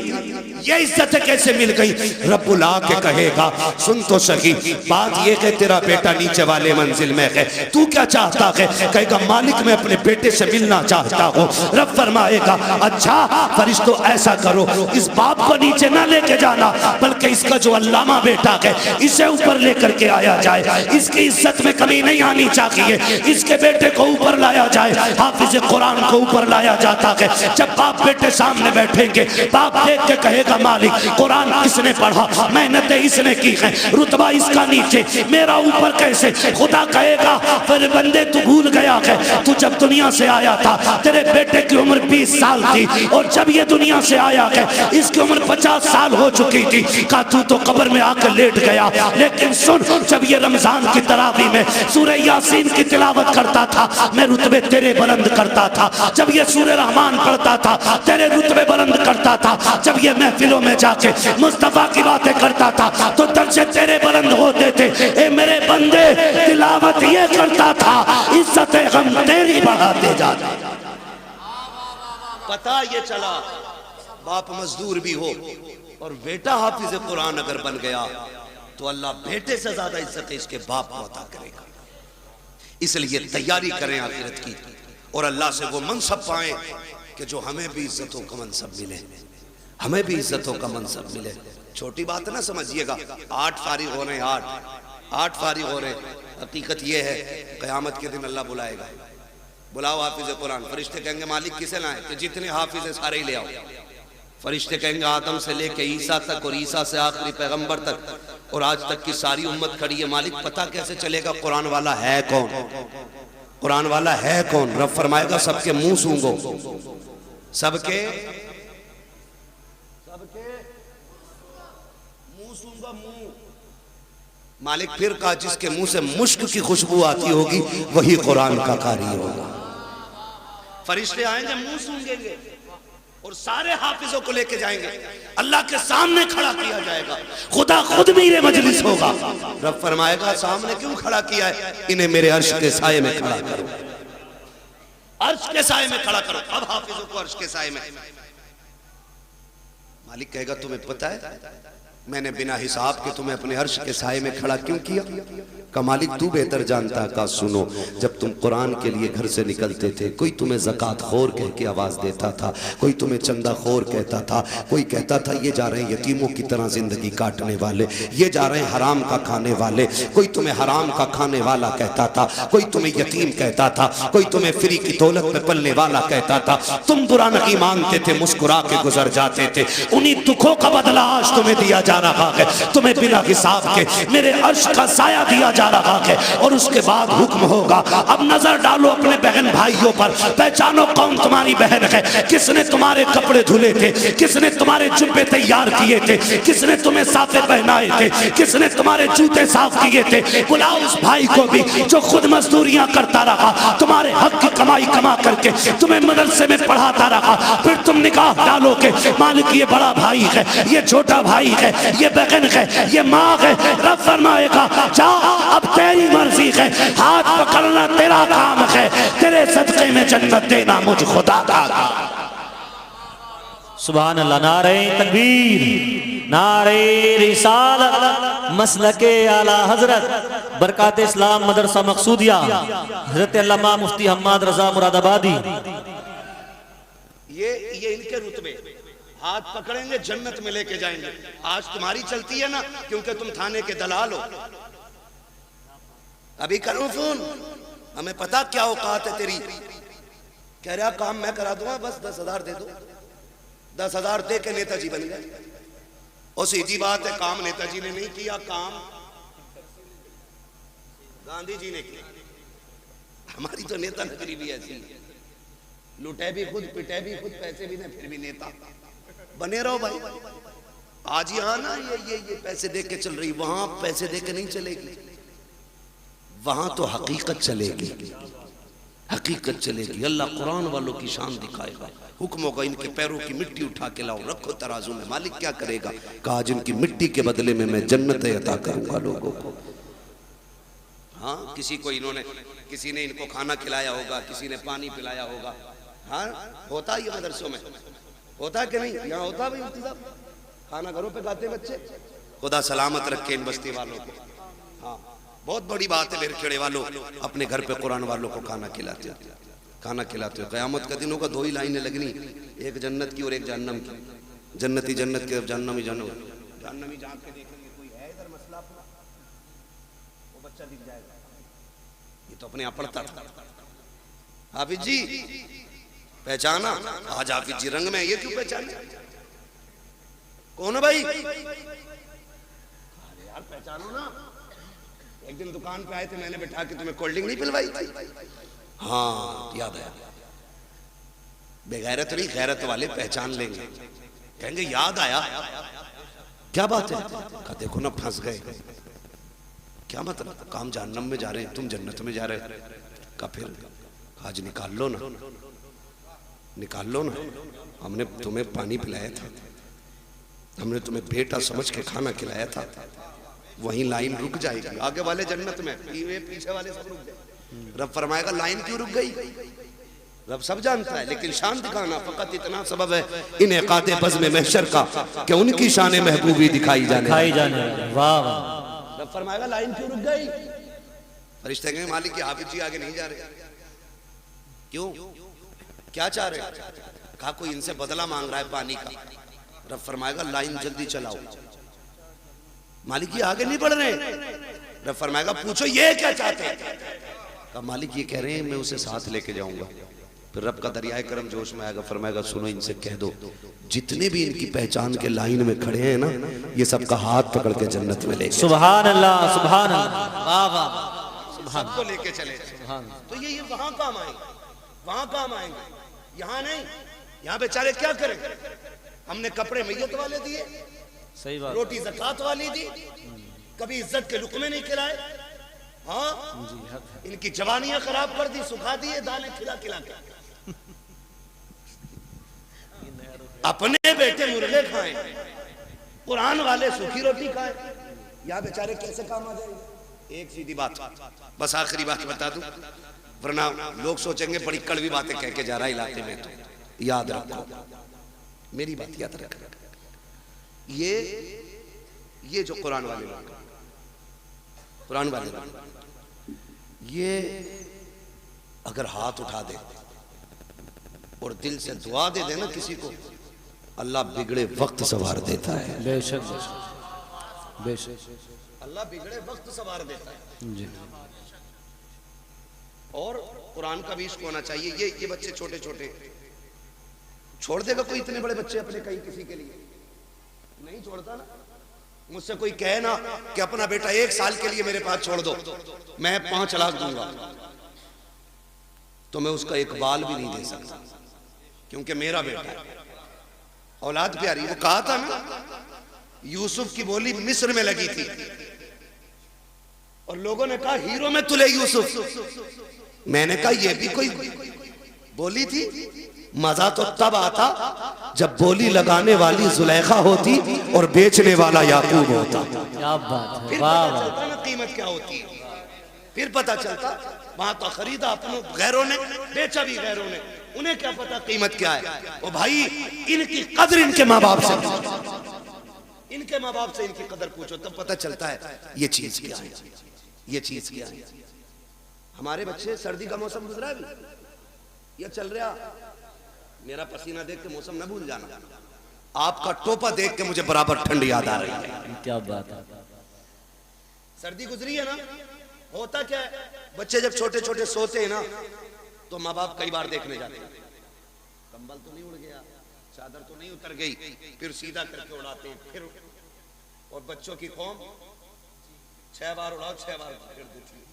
ये इज्जतें कैसे मिल गई? रब्बुल आके कहेगा सुन तो सही, बात ये है तेरा बेटा नीचे वाले मंजिल में है, तू क्या चाहता है? कहेगा मालिक मैं अपने बेटे से मिलना चाहता हूँ। रब फरमाएगा अच्छा फरिश्तों ऐसा करो, इस बाप को नीचे ना लेके जाना, बल्कि इसका जो अल्लामा बेटा है इसे ऊपर लेकर के आया जाए, इसकी इज्जत में कमी नहीं आनी चाहिए, इसके बेटे को ऊपर लाया जाए। हाफिज कुरान को ऊपर लाया जाता है। जब बाप बेटे सामने बैठेंगे, बाप देख के कहेगा मालिक कुरान किसने पढ़ा, मेहनतें इसने की है, रुतबा इसका नीचे, मेरा ऊपर कैसे? खुदा कहेगा फिर बंदे तू भूल गया है, तू जब दुनिया से आया था तेरे बेटे की उम्र 20 साल थी और जब ये दुनिया से आया है इसकी उम्र 50 साल हो चुकी थी। कहा तू तो कब्र में आकर लेट गया, लेकिन सुन जब ये रमजान की तरावी में सूरह यासीन की तिलावत करता था मैं रुतबे तेरे बुलंद करता था, जब ये सूरह रहमान पढ़ता था तेरे रुतबे बुलंद करता था, जब ये महफिलों में जाके मुस्तफा की बातें करता था तो दर्जे तेरे बुलंद होते थे। ए मेरे बंदे तिलावत ये करता था, इज्जतें हम तेरी बढ़ाते जाते। पता ये चला बाप मजदूर भी हो और बेटा हाफिज कुरान अगर बन गया तो अल्लाह बेटे से ज्यादा इज्जत इसके बाप को अता करेगा। इसलिए तैयारी करें आखिरत की और अल्लाह से वो मनसब पाएं कि जो हमें भी इज्जतों का मनसब मिले, हमें भी इज्जतों का मनसब मिले। छोटी बात ना समझिएगा, 8 फारिग हो रहे हैं, 8 फारिग हो रहे हैं। हकीकत ये है क़यामत के दिन अल्लाह बुलाएगा, बुलाओ हाफिज कुरान। फरिश्ते कहेंगे मालिक किसे लाए? कि जितने हाफिज है सारे ही ले आओ। फरिश्ते कहेंगे आदम से लेके ईसा तक और ईसा से आखिरी पैगंबर तक और आज तक की सारी उम्मत खड़ी है, मालिक पता कैसे चलेगा कुरान वाला है कौन? कुरान वाला है कौन? रब फरमाएगा सबके मुंह सूंघो, सबके मुंह सूंघो, मुंह। मालिक फिर कहा जिसके मुंह से मुश्क की खुशबू आती होगी वही कुरान का कारी होगा। फरिश्ते आएंगे मुंह सूंघेंगे और सारे हाफिजों को लेके जाएंगे, अल्लाह के सामने खड़ा किया जाएगा, खुदा खुद मीरे मजलिस होगा। रब फरमाएगा सामने क्यों खड़ा किया है? इन्हें मेरे अर्श के साये में खड़ा करो, अर्श के साये में खड़ा करो। अब हाफिजों को अर्श के साये में। मालिक कहेगा तुम्हें पता है मैंने बिना हिसाब के तुम्हें अपने अर्श के साये में खड़ा क्यों किया? का मालिक तू बेहतर जानता का। सुनो जब तुम कुरान के लिए घर से निकलते थे कोई तुम्हें ज़कात खोर कह के आवाज़ देता था, कोई तुम्हें चंदा खोर कहता था, कोई कहता था ये जा रहे हैं यतीमों की तरह ज़िंदगी काटने वाले, ये जा रहे हैं हराम का खाने वाले, कोई तुम्हें हराम का खाने वाला कहता था, कोई तुम्हें यतीम कहता था, कोई तुम्हें फ्री की दौलत में पलने वाला कहता था। तुम बुरा नहीं मानते थे, मुस्कुरा के गुजर जाते थे। उन्हीं दुखों का बदला आज तुम्हें दिया जा रहा है, तुम्हें बिना हिसाब के मेरे अर्श का साया दिया जा रहा है। और उसके बाद हुक्म होगा अब नजर डालो अपने बहन भाइयों पर, पहचानो कौन तुम्हारी बहन है, किसने तुम्हारे कपड़े धुले थे, किसने तुम्हारे जुब्बे तैयार किए थे, किसने तुम्हें साफे पहनाए थे, किसने तुम्हारे जूते साफ किए थे। बुलाओ उस भाई को भी जो खुद मजदूरियां करता रहा, तुम्हारे हक की कमाई कमा करके तुम्हें मदरसे में पढ़ाता रहा, फिर तुम निकाह डालोगे मालिक ये बड़ा भाई है, ये छोटा भाई है, ये बहन है, ये माँ है। रब फरमाएगा जा अब तेरी मर्जी है, हाथ पकड़ना तेरा काम है, तेरे सदक़े में जन्नत देना मुझ खुदा का। सुभान अल्लाह। नारे तकबीर, नारे रिसालत, मसलके आला हजरत, बरकात इस्लाम मदरसा मकसूदिया, हजरत अल्लामा मुफ्ती हम्माद रजा मुरादाबादी। ये इनके रुतबे, हाथ पकड़ेंगे जन्नत में लेके जाएंगे। आज तुम्हारी चलती है ना क्योंकि तुम थाने के दलाल हो। अभी करूं फोन, हमें पता क्या औकात है तेरी। कह रहा काम मैं करा दूंगा, बस 10,000 दे दो। 10,000 दे के नेताजी बन गए। और सीधी बात है काम नेताजी ने नहीं किया, काम गांधी जी ने किया। हमारी तो नेता नगरी भी ऐसी है, लुटे भी खुद, पिटे भी खुद, पैसे भी नहीं, फिर भी नेता। बने रहो भाई। आज यहाँ ना ये पैसे दे के चल रही, वहां पैसे दे के नहीं चलेगी। वहां तो हकीकत चलेगी, हकीकत चलेगी। अल्लाह कुरान वालों की शान दिखाएगा। हुक्म होगा इनके पैरों की मिट्टी उठा के लाओ, रखो तराजू में। मालिक क्या करेगा? कहा जिनकी मिट्टी के बदले में मैं जन्नत अता करूंगा लोगों को। हाँ, किसी ने इनको खाना खिलाया होगा, किसी ने पानी पिलाया होगा। हाँ, होता ही मदरसों में होता कि नहीं? यहाँ होता भाई इंतजाम, खाना घरों पे खाते बच्चे। खुदा सलामत रखे इन बस्ती वालों को। हाँ, बहुत बड़ी बात है। बेरखेड़े वालों अपने घर पे कुरान वालों को खाना खिलाते हो, खाना खिलाते हो। क़यामत का दिन होगा, 2 ही लाइनें लगनी, एक जन्नत की और एक जहन्नम की। जन्नती जन्नत की, जहन्नमी जहन्नमी जांच के देखेंगे कोई है इधर मसला अपना, वो बच्चा दिख जाएगा। ये तो अपने यहाँ पढ़ता था। हाफिज जी पहचाना? आज हाफिज जी रंग में, ये क्यों पहचाने? कौन है भाई? अरे यार पहचानो ना। एक दिन दुकान पे आए थे, मैंने बैठा के तुम्हें कोल्ड ड्रिंक नहीं पिलवाई? हाँ याद आया। बेगैरत नहीं, गैरत वाले पहचान लेंगे, कहेंगे याद आया। क्या बात है? कहा देखो ना फंस गए। क्या मतलब? काम जहन्नम में जा रहे हैं, तुम जन्नत में जा रहे हो। का फिर आज निकाल लो ना, निकाल लो ना। हमने तुम्हें पानी पिलाया था, हमने तुम्हें बेटा समझ के खाना खिलाया था। वहीं लाइन रुक जाएगी, आगे वाले जन्नत में, पीछे वाले सब रुक जाए। रब फरमाएगा लाइन क्यों रुक गई? रब सब जानता है, लेकिन शान दिखाना फकत इतना सबब है इन्हें काते बज़्म महशर का कि उनकी शान महबूबी दिखाई जाने। वाह वाह। रब फरमाएगा लाइन क्यों रुक गई? फरिश्ते कहेंगे मालिक की हाफिज जी आगे नहीं जा रहे। क्यों? क्या चाह रहे? कहा कोई इनसे बदला मांग रहा है पानी का। रब फरमाएगा लाइन जल्दी चलाओ। मालिक ये आगे नहीं बढ़ रहे। रब फरमाएगा पूछो ये क्या चाहते हैं? कहा मालिक ये कह रहे हैं मैं उसे साथ लेके जाऊंगा। फिर रब का दरियाए करम जोश में आएगा, फरमाएगा सुनो इनसे कह दो जितने भी इनकी पहचान के लाइन में खड़े हैं ना, ये सबका हाथ पकड़ के जन्नत में लेके। सुभान अल्लाह, सुभान अल्लाह, वाह वाह। सबको लेके चले। तो ये वहां काम आएंगे, वहां काम आएंगे, यहाँ नहीं। यहाँ बेचारे क्या करें? हमने कपड़े मैयत वाले दिए, सही बात, रोटी ज़कात वाली दी, कभी इज्जत के लुकमे नहीं खिलाए। हाँ, इनकी जवानियां खराब कर दी, सुखा दिए दालें खिला खिला के। अपने बेटे मुर्गे खाएं, कुरान वाले सूखी रोटी खाएं। यहाँ बेचारे कैसे काम आ जाएंगे? एक सीधी बात, बस आखिरी बात बता दूं, वरना लोग सोचेंगे बड़ी कड़वी बातें कह के जा रहा है इलाके में। तो याद रखो, मेरी बात याद रखना। ये जो कुरान वाले लोग, कुरान वाले लोग, ये अगर हाथ उठा दे और दिल से दुआ दे देना किसी को, अल्लाह बिगड़े वक्त सवार देता है। बेशक बेशक, अल्लाह बिगड़े वक्त सवार देता है जी। और कुरान का भी इश्क होना चाहिए। ये बच्चे छोटे छोटे छोड़ देगा कोई इतने बड़े बच्चे अपने कहीं किसी के लिए? नहीं छोड़ता ना। मुझसे कोई कहे ना कि अपना बेटा 1 साल के लिए मेरे पास छोड़ दो, मैं 5 लाख दूंगा, तो मैं उसका एक बाल भी नहीं दे सकता, क्योंकि मेरा बेटा है, औलाद प्यारी। वो कहा था ना, यूसुफ की बोली मिस्र में लगी थी और लोगों ने कहा हीरो में तुले यूसुफ। मैंने कहा ये भी कोई बोली थी? मजा तो तब आता जब बोली लगाने वाली जुलेखा होती और बेचने वाला याकूब होता। क्या बात है, फिर वाह पता वाह। चलता ना कीमत क्या होती है। फिर पता चलता वहां तो खरीदा अपनों गैरों ने, बेचा भी गैरों ने, उन्हें क्या पता कीमत क्या है। ओ भाई, इनकी कदर इनके माँ बाप से, इनके माँ बाप से इनकी कदर पूछो, तब पता चलता है ये चीज क्या है, ये चीज क्या है। हमारे बच्चे, सर्दी का मौसम गुजरा भी, ये चल रहा, मेरा पसीना देख के मौसम न भूल जाना। आपका टोपा देख के मुझे बराबर ठंड याद आ रही है। क्या बात है। सर्दी गुजरी है ना। होता क्या है, बच्चे जब छोटे छोटे सोते हैं ना, तो माँ बाप कई बार देखने जाते हैं, कंबल तो नहीं उड़ गया, चादर तो नहीं उतर गई, फिर सीधा करके उड़ाते हैं। फिर और बच्चों की कौम 6 बार उड़ाओ 6 बार फिर देती है।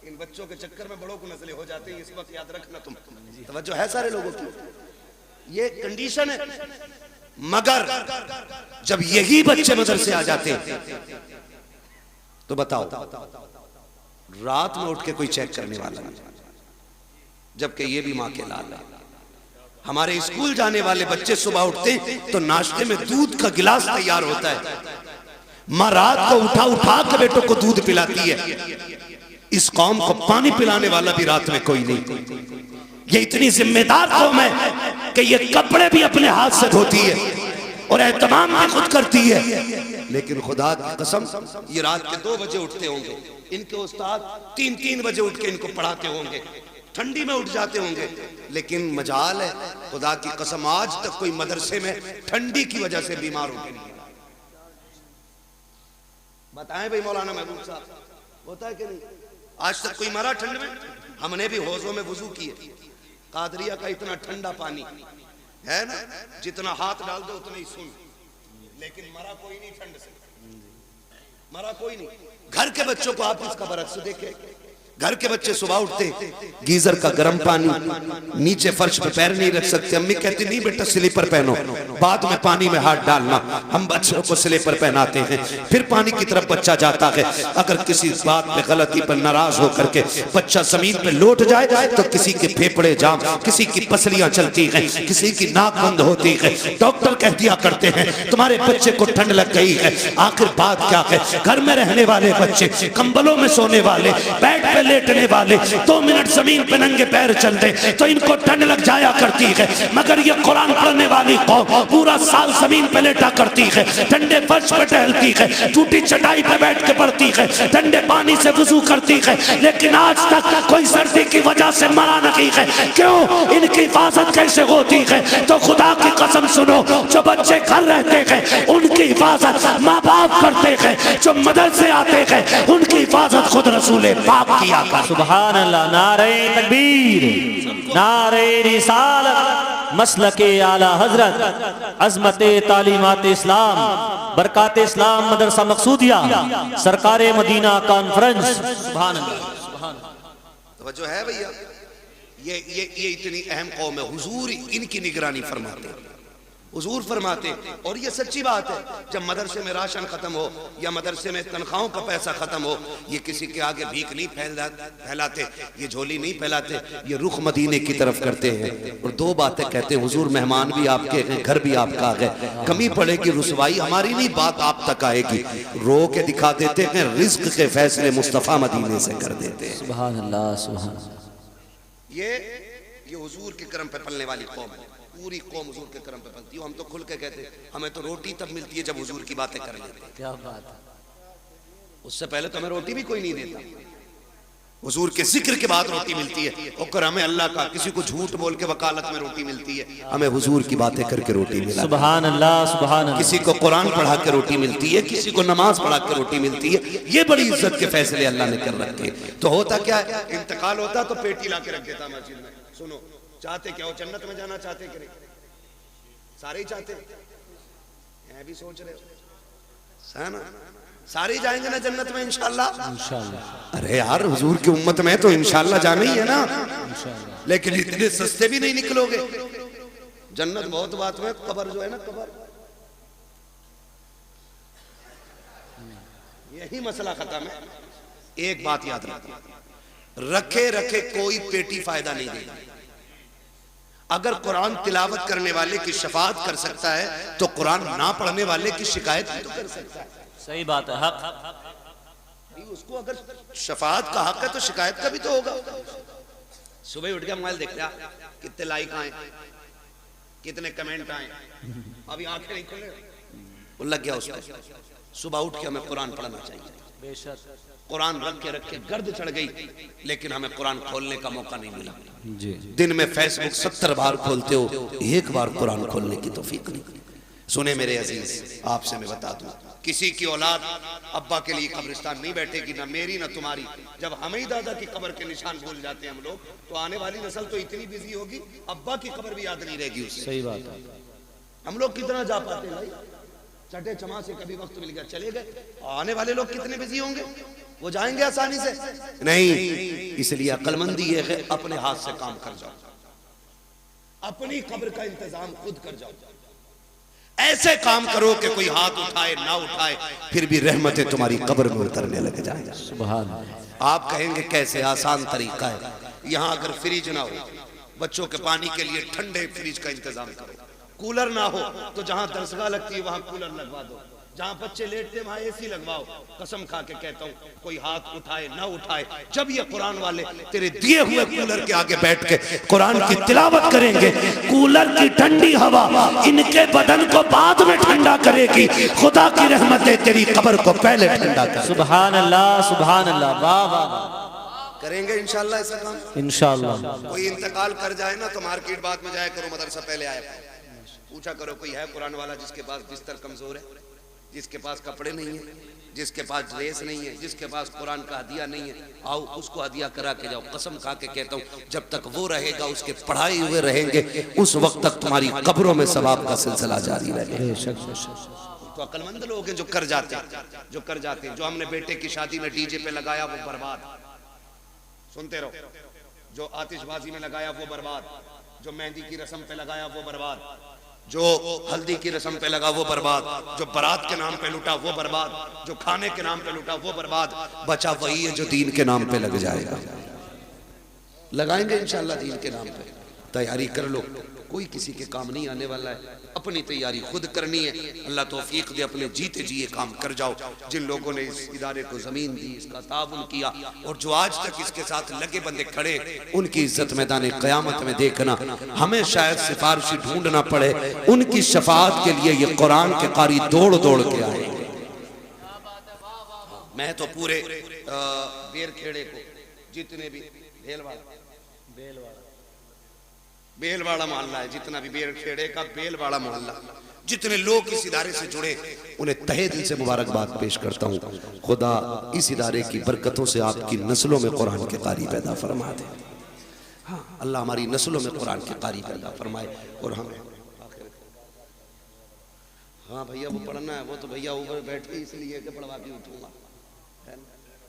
इन बच्चों के चक्कर में बड़ों को नस्लें हो जाती हैं। इस वक्त याद रखना, तुम तवज्जो है सारे लोगों की, ये कंडीशन है। मगर जब यही बच्चे मदरसे आ जाते तो बताओ रात में उठ के कोई चेक करने वाला नहीं, जबकि ये भी मां के लाल है। हमारे स्कूल जाने वाले बच्चे सुबह उठते तो नाश्ते में दूध का गिलास तैयार होता है, मां रात को उठा उठा के बेटों को दूध पिलाती है। इस कौम को पानी पिलाने वाला भी रात में कोई नहीं। ये इतनी जिम्मेदार कौम है कि ये कपड़े भी अपने हाथ से धोती है और एहतमाम भी खुद करती है, लेकिन खुदा की कसम ये रात के 2 बजे उठते होंगे, इनके उस्ताद 3-3 बजे उठ के इनको पढ़ाते होंगे, ठंडी में उठ जाते होंगे। लेकिन मजाल है खुदा की कसम आज तक कोई मदरसे में ठंडी की वजह से बीमार हो गया। बताएं भाई मौलाना महबूब साहब, होता है कि नहीं? आज तक कोई मरा ठंड में? हमने भी हौजों में वुजू किए। कादरिया का इतना ठंडा पानी है ना, जितना हाथ डाल दो उतना ही सुन, लेकिन मरा कोई नहीं ठंड से, मरा कोई नहीं। घर के बच्चों को आप इसका बरक्स देखे, घर के बच्चे सुबह उठते गीजर का गर्म पानी, नीचे फर्श पे पैर नहीं रख सकते। अम्मी कहती नहीं बेटा स्लीपर पहनो, बाद में पानी में हाथ डालना। हम बच्चों को स्लीपर पहनाते हैं, फिर पानी की तरफ बच्चा जाता है। अगर किसी बात पे गलती पर नाराज होकर के बच्चा जमीन पे लौट जाए तो किसी के फेफड़े जाम, किसी की पसलियां चलती हैं, किसी की नाक बंद होती है। डॉक्टर कह दिया करते हैं तुम्हारे बच्चे को ठंड लग गई है। आखिर बात क्या है? घर में रहने वाले बच्चे, कंबलों में सोने वाले, बेड पे लेटने वाले, 2 मिनट जमीन पे नंगे पैर चल दे तो इनको ठंड लग जाया करती है। मगर ये कुरान पढ़ने वाली कौम पूरा साल जमीन पे लेटा करती है, ठंडे फर्श पे टहलती है, टूटी चटाई पे बैठ के पढ़ती है, ठंडे पानी से वुजू करती है, लेकिन आज तक कोई सर्दी की वजह से मरा नहीं है। क्यों? इनकी हिफाजत कैसे होती है? तो खुदा की कसम सुनो, जो बच्चे घर रहते हैं उनकी हिफाजत माँ बाप करते हैं, जो मदरसे आते हैं उनकी हिफाजत खुद रसूल पाक किया। सुभान अल्लाह। नारे तकबीर, नारे रिसालत, मसलके आला हजरत, अजमते तालीमात इस्लाम, बरकात इस्लाम मदरसा मकसूदिया, सरकारे मदीना कॉन्फ्रेंस। सुभान अल्लाह। तो जो है भैया ये इतनी अहम कौम है, हुजूर इनकी निगरानी फरमाते हैं, हुजूर फरमाते। और ये सच्ची बात है, जब मदरसे में राशन खत्म हो या मदरसे में तनख्वाहों का पैसा खत्म हो, ये किसी के आगे भीख नहीं फैलाते, ये झोली नहीं फैलाते, ये रुख मदीने की तरफ करते हैं और 2 बातें कहते हैं। हुजूर मेहमान भी आपके हैं, घर भी आपका है, कमी पड़ेगी रुसवाई हमारी नहीं, बात आप तक आएगी। रो के दिखा देते हैं, रिज्क के फैसले मुस्तफ़ा मदीने से कर देते हैं। सुभान अल्लाह, सुभान अल्लाह। ये हुजूर के करम पे पलने वाली कौम है, पूरी कौम हुजूर के करम पे पलती है। हम तो खुल के कहते हैं हमें तो रोटी तब मिलती है जब हुजूर की बातें कर लेते हैं। क्या बात है? उससे पहले तो हमें रोटी भी कोई नहीं देता, हुजूर के जिक्र के बाद रोटी मिलती है। और हमें अल्लाह का, किसी को झूठ बोल के वकालत में रोटी मिलती है, हमें हुजूर की बातें करके रोटी मिलती है। सुभान अल्लाह, सुभान अल्लाह। किसी को कुरान पढ़ा के रोटी मिलती है, किसी को नमाज पढ़ा के रोटी मिलती है। ये बड़ी इज्जत के फैसले अल्लाह ने कर रखे। तो होता क्या है, इंतकाल होता तो पेटी ला के रख देता मस्जिद में। सुनो, चाहते क्या हो? जन्नत में जाना चाहते कि नहीं? सारे ही चाहते हैं, भी सोच रहे हो है ना? सारे ही जाएंगे ना जन्नत में इंशाल्लाह। इंशाल्लाह। अरे यार हुजूर की उम्मत में तो इंशाल्लाह जाना ही है ना, लेकिन इतने सस्ते भी नहीं निकलोगे। जन्नत बहुत बात में, कब्र जो है ना, कब्र, यही मसला खत्म है। एक बात याद रखना, रखे रखे कोई पेटी फायदा नहीं देगा। अगर कुरान तिलावत करने वाले की शफाअत कर सकता है तो कुरान ना पढ़ने वाले की शिकायत भी तो कर सकता है। सही बात है, हक। उसको अगर शफाअत का हक है तो शिकायत का भी तो होगा। सुबह उठ गया, मोबाइल देख लिया, कितने लाइक आए, कितने कमेंट आए, अभी आंखें नहीं खुले, वो लग गया उसको। सुबह उठ के हमें कुरान पढ़ना चाहिए। बेशक कुरान रख के गर्द चढ़ गई, लेकिन हमें कुरान खोलने का मौका नहीं मिला। जी। दिन में फेसबुक 70 बार खोलते हो, एक बार कुरान खोलने की तौफीक नहीं। सुने मेरे अजीज, आपसे मैं बता दूं, किसी की औलाद अब्बा के लिए कब्रिस्तान नहीं बैठेगी, ना मेरी ना तुम्हारी। जब हमें ही दादा की कब्र के निशान भूल जाते हैं हम लोग, तो आने वाली नस्ल तो इतनी बिजी होगी, अब्बा की कब्र भी याद नहीं रहेगी उससे। सही बात है। हम लोग कितना जा पाते हैं भाई, चटे चमा से कभी वक्त मिल गया चले गए। आने वाले लोग कितने बिजी होंगे, वो जाएंगे आसानी से नहीं। इसलिए अक्लमंदी ये है, अपने हाथ से काम कर जाओ, अपनी कब्र का इंतजाम खुद कर जाओ। ऐसे काम करो कि कोई हाथ उठाए ना उठाए, फिर भी रहमतें तुम्हारी कब्र में उतरने लग जाए। सुभान। आप कहेंगे कैसे, आसान तरीका है। यहाँ अगर फ्रिज ना हो, बच्चों के पानी के लिए ठंडे फ्रिज का इंतजाम करो। कूलर ना हो तो जहां दरसगाह लगती है वहां कूलर लगवा दो, जहां बच्चे लेटते वहां एसी लगवाओ। कसम खा के कहता हूं, कोई हाथ उठाए ना उठाए, जब ये कुरान वाले तेरे दिए हुए कूलर के आगे बैठ के कुरान की तिलावत करेंगे, कूलर की ठंडी हवा इनके बदन को बाद में ठंडा करेगी। खुदा की रहमतें तेरी कब्र को पहले ठंडा कर। सुभान अल्लाह, सुभान अल्लाह। वाह वाह। करेंगे इंशाल्लाह ऐसा काम। इंशाअल्लाह। कोई इंतकाल कर जाए ना तो मार्केट बाद में जाया करो, मदरसा पहले आया पूछा करो कोई है कुरान वाला जिसके पास बिस्तर कमजोर है, जिसके पास कपड़े नहीं है, जिसके पास ड्रेस नहीं है, जिसके पास कुरान का हदिया नहीं है, आओ उसको हदिया करा के जाओ। कसम खा के कहता हूँ, जब तक वो रहेगा, उसके पढ़ाई हुए रहेंगे, उस वक्त तक तुम्हारी कब्रों में सवाब का सिलसिला जारी रहेगा। तो अक्लमंद लोग हैं जो कर जाते हैं, जो हमने बेटे की शादी में डीजे पे लगाया वो बर्बाद। सुनते रहो। जो आतिशबाजी में लगाया वो बर्बाद, जो मेहंदी की रस्म पे लगाया वो बर्बाद, जो हल्दी की रस्म पे लगा वो बर्बाद, जो बारात के नाम पे लुटा वो बर्बाद, जो खाने के नाम पे लुटा वो बर्बाद। बचा वही है जो दीन के नाम पे लग जाएगा। लगाएंगे इंशाल्लाह दीन के नाम पे। तैयारी कर लो, कोई किसी के काम नहीं आने वाला है, अपनी तैयारी खुद करनी है। अल्लाह तौफीक दे, अपने जीते जी ये काम कर जाओ। जिन लोगों ने इस इदारे को जमीन दी, इसका ताउन किया, और जो आज तक इसके साथ लगे बंदे खड़े, उनकी इज्जत मैदान क़यामत में देखना। हमें शायद सिफारिशी ढूंढना पड़े, उनकी शफाअत के लिए ये कुरान के कारी दौड़ दौड़ के आएंगे। मैं तो पूरे बेरखेड़े को, जितने भी बेलवाड़ा मोहल्ला है, जितना भी बेरखेड़े का बेलवाड़ा मोहल्ला, जितने लोग इस इदारे से जुड़े, उन्हें तहे दिल से मुबारकबाद पेश करता हूँ। खुदा इस इदारे की बरकतों से आपकी नस्लों में कुरान के कारी पैदा फरमा दे। हाँ, अल्लाह हमारी नस्लों में कुरान के कारी पैदा फरमाए। और हमें हाँ भैया वो पढ़ना है, वो तो भैया ऊपर बैठ के इसलिए कि पढ़वा के उठूंगा।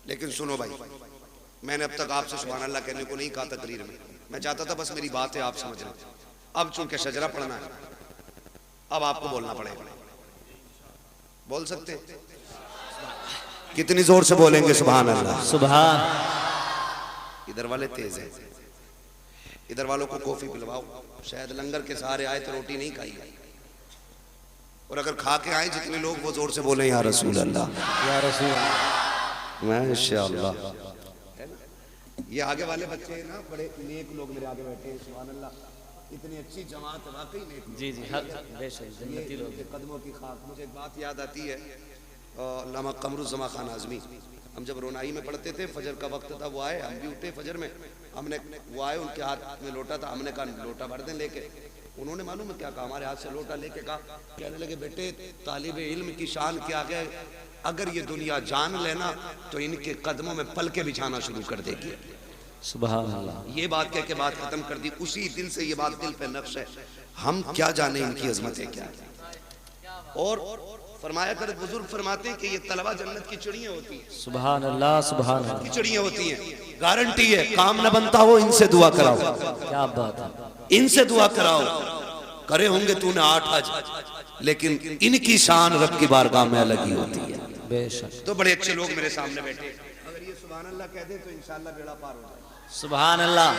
लेकिन सुनो भाई, मैंने अब तक आपसे सुभान अल्लाह कहने को नहीं कहा तकरीर में। मैं चाहता था बस मेरी बात है आप समझ लें। अब चूंकि शजरा पढ़ना है, अब आपको बोलना पड़ेगा। बोल सकते हैं? कितनी जोर से बोलेंगे सुभान अल्लाह? सुभान। इधर वाले तेज हैं, इधर वालों को कॉफी पिलवाओ। शायद लंगर के सहारे आए तो रोटी नहीं खाई, और अगर खा के आए जितने लोग, वो जोर से बोले या रसूल अल्लाह, या रसूल अल्लाह। माशाअल्लाह। ये आगे वाले बच्चे हैं ना, बड़े नेक लोग मेरे आगे बैठे हैं। सुभान अल्लाह, इतनी अच्छी जमात है, वाकई नेक लोग। जी जी, बेशक जन्नती लोग। कदमों की खाक। मुझे एक बात याद आती है, अल्लामा कमरुज़्ज़मा खान आज़मी, हम जब रोनाई में पढ़ते थे, फजर का वक्त था, वो आए, हम भी उठे फजर में, हमने वो आए, उनके हाथ में लोटा था, हमने कहा लोटा भर दें लेके। उन्होंने मालूम है क्या कहा, हमारे हाथ से लोटा लेके कहा, कहने लगे बेटे तालिब इल्म की शान क्या है, अगर ये दुनिया जान लेना तो इनके कदमों में पलके बिछाना शुरू कर देगी। सुभान अल्लाह। ये बात कह के बात खत्म कर दी। उसी दिन से ये बात दिल पे नक्श है। हम क्या जाने इनकी अजमतें क्या है। और फरमाया कर बुजुर्ग फरमाते हैं कि ये तलवा जन्नत की चिड़ियां होती हैं। सुभान अल्लाह, सुभान अल्लाह। की चिड़ियां होती हैं, गारंटी है। काम न बनता हो, इनसे दुआ कराओ। क्या बात है, इनसे दुआ कराओ। करे होंगे तूने 8 हज, लेकिन इनकी शान रब की बारगाह में अलग ही होती है। बेशक। तो बड़े अच्छे लोग मेरे सामने बैठे, अगर ये सुभान अल्लाह कह दे तो इंशाअल्लाह बेड़ा पार हो जाए। सुभान अल्लाह।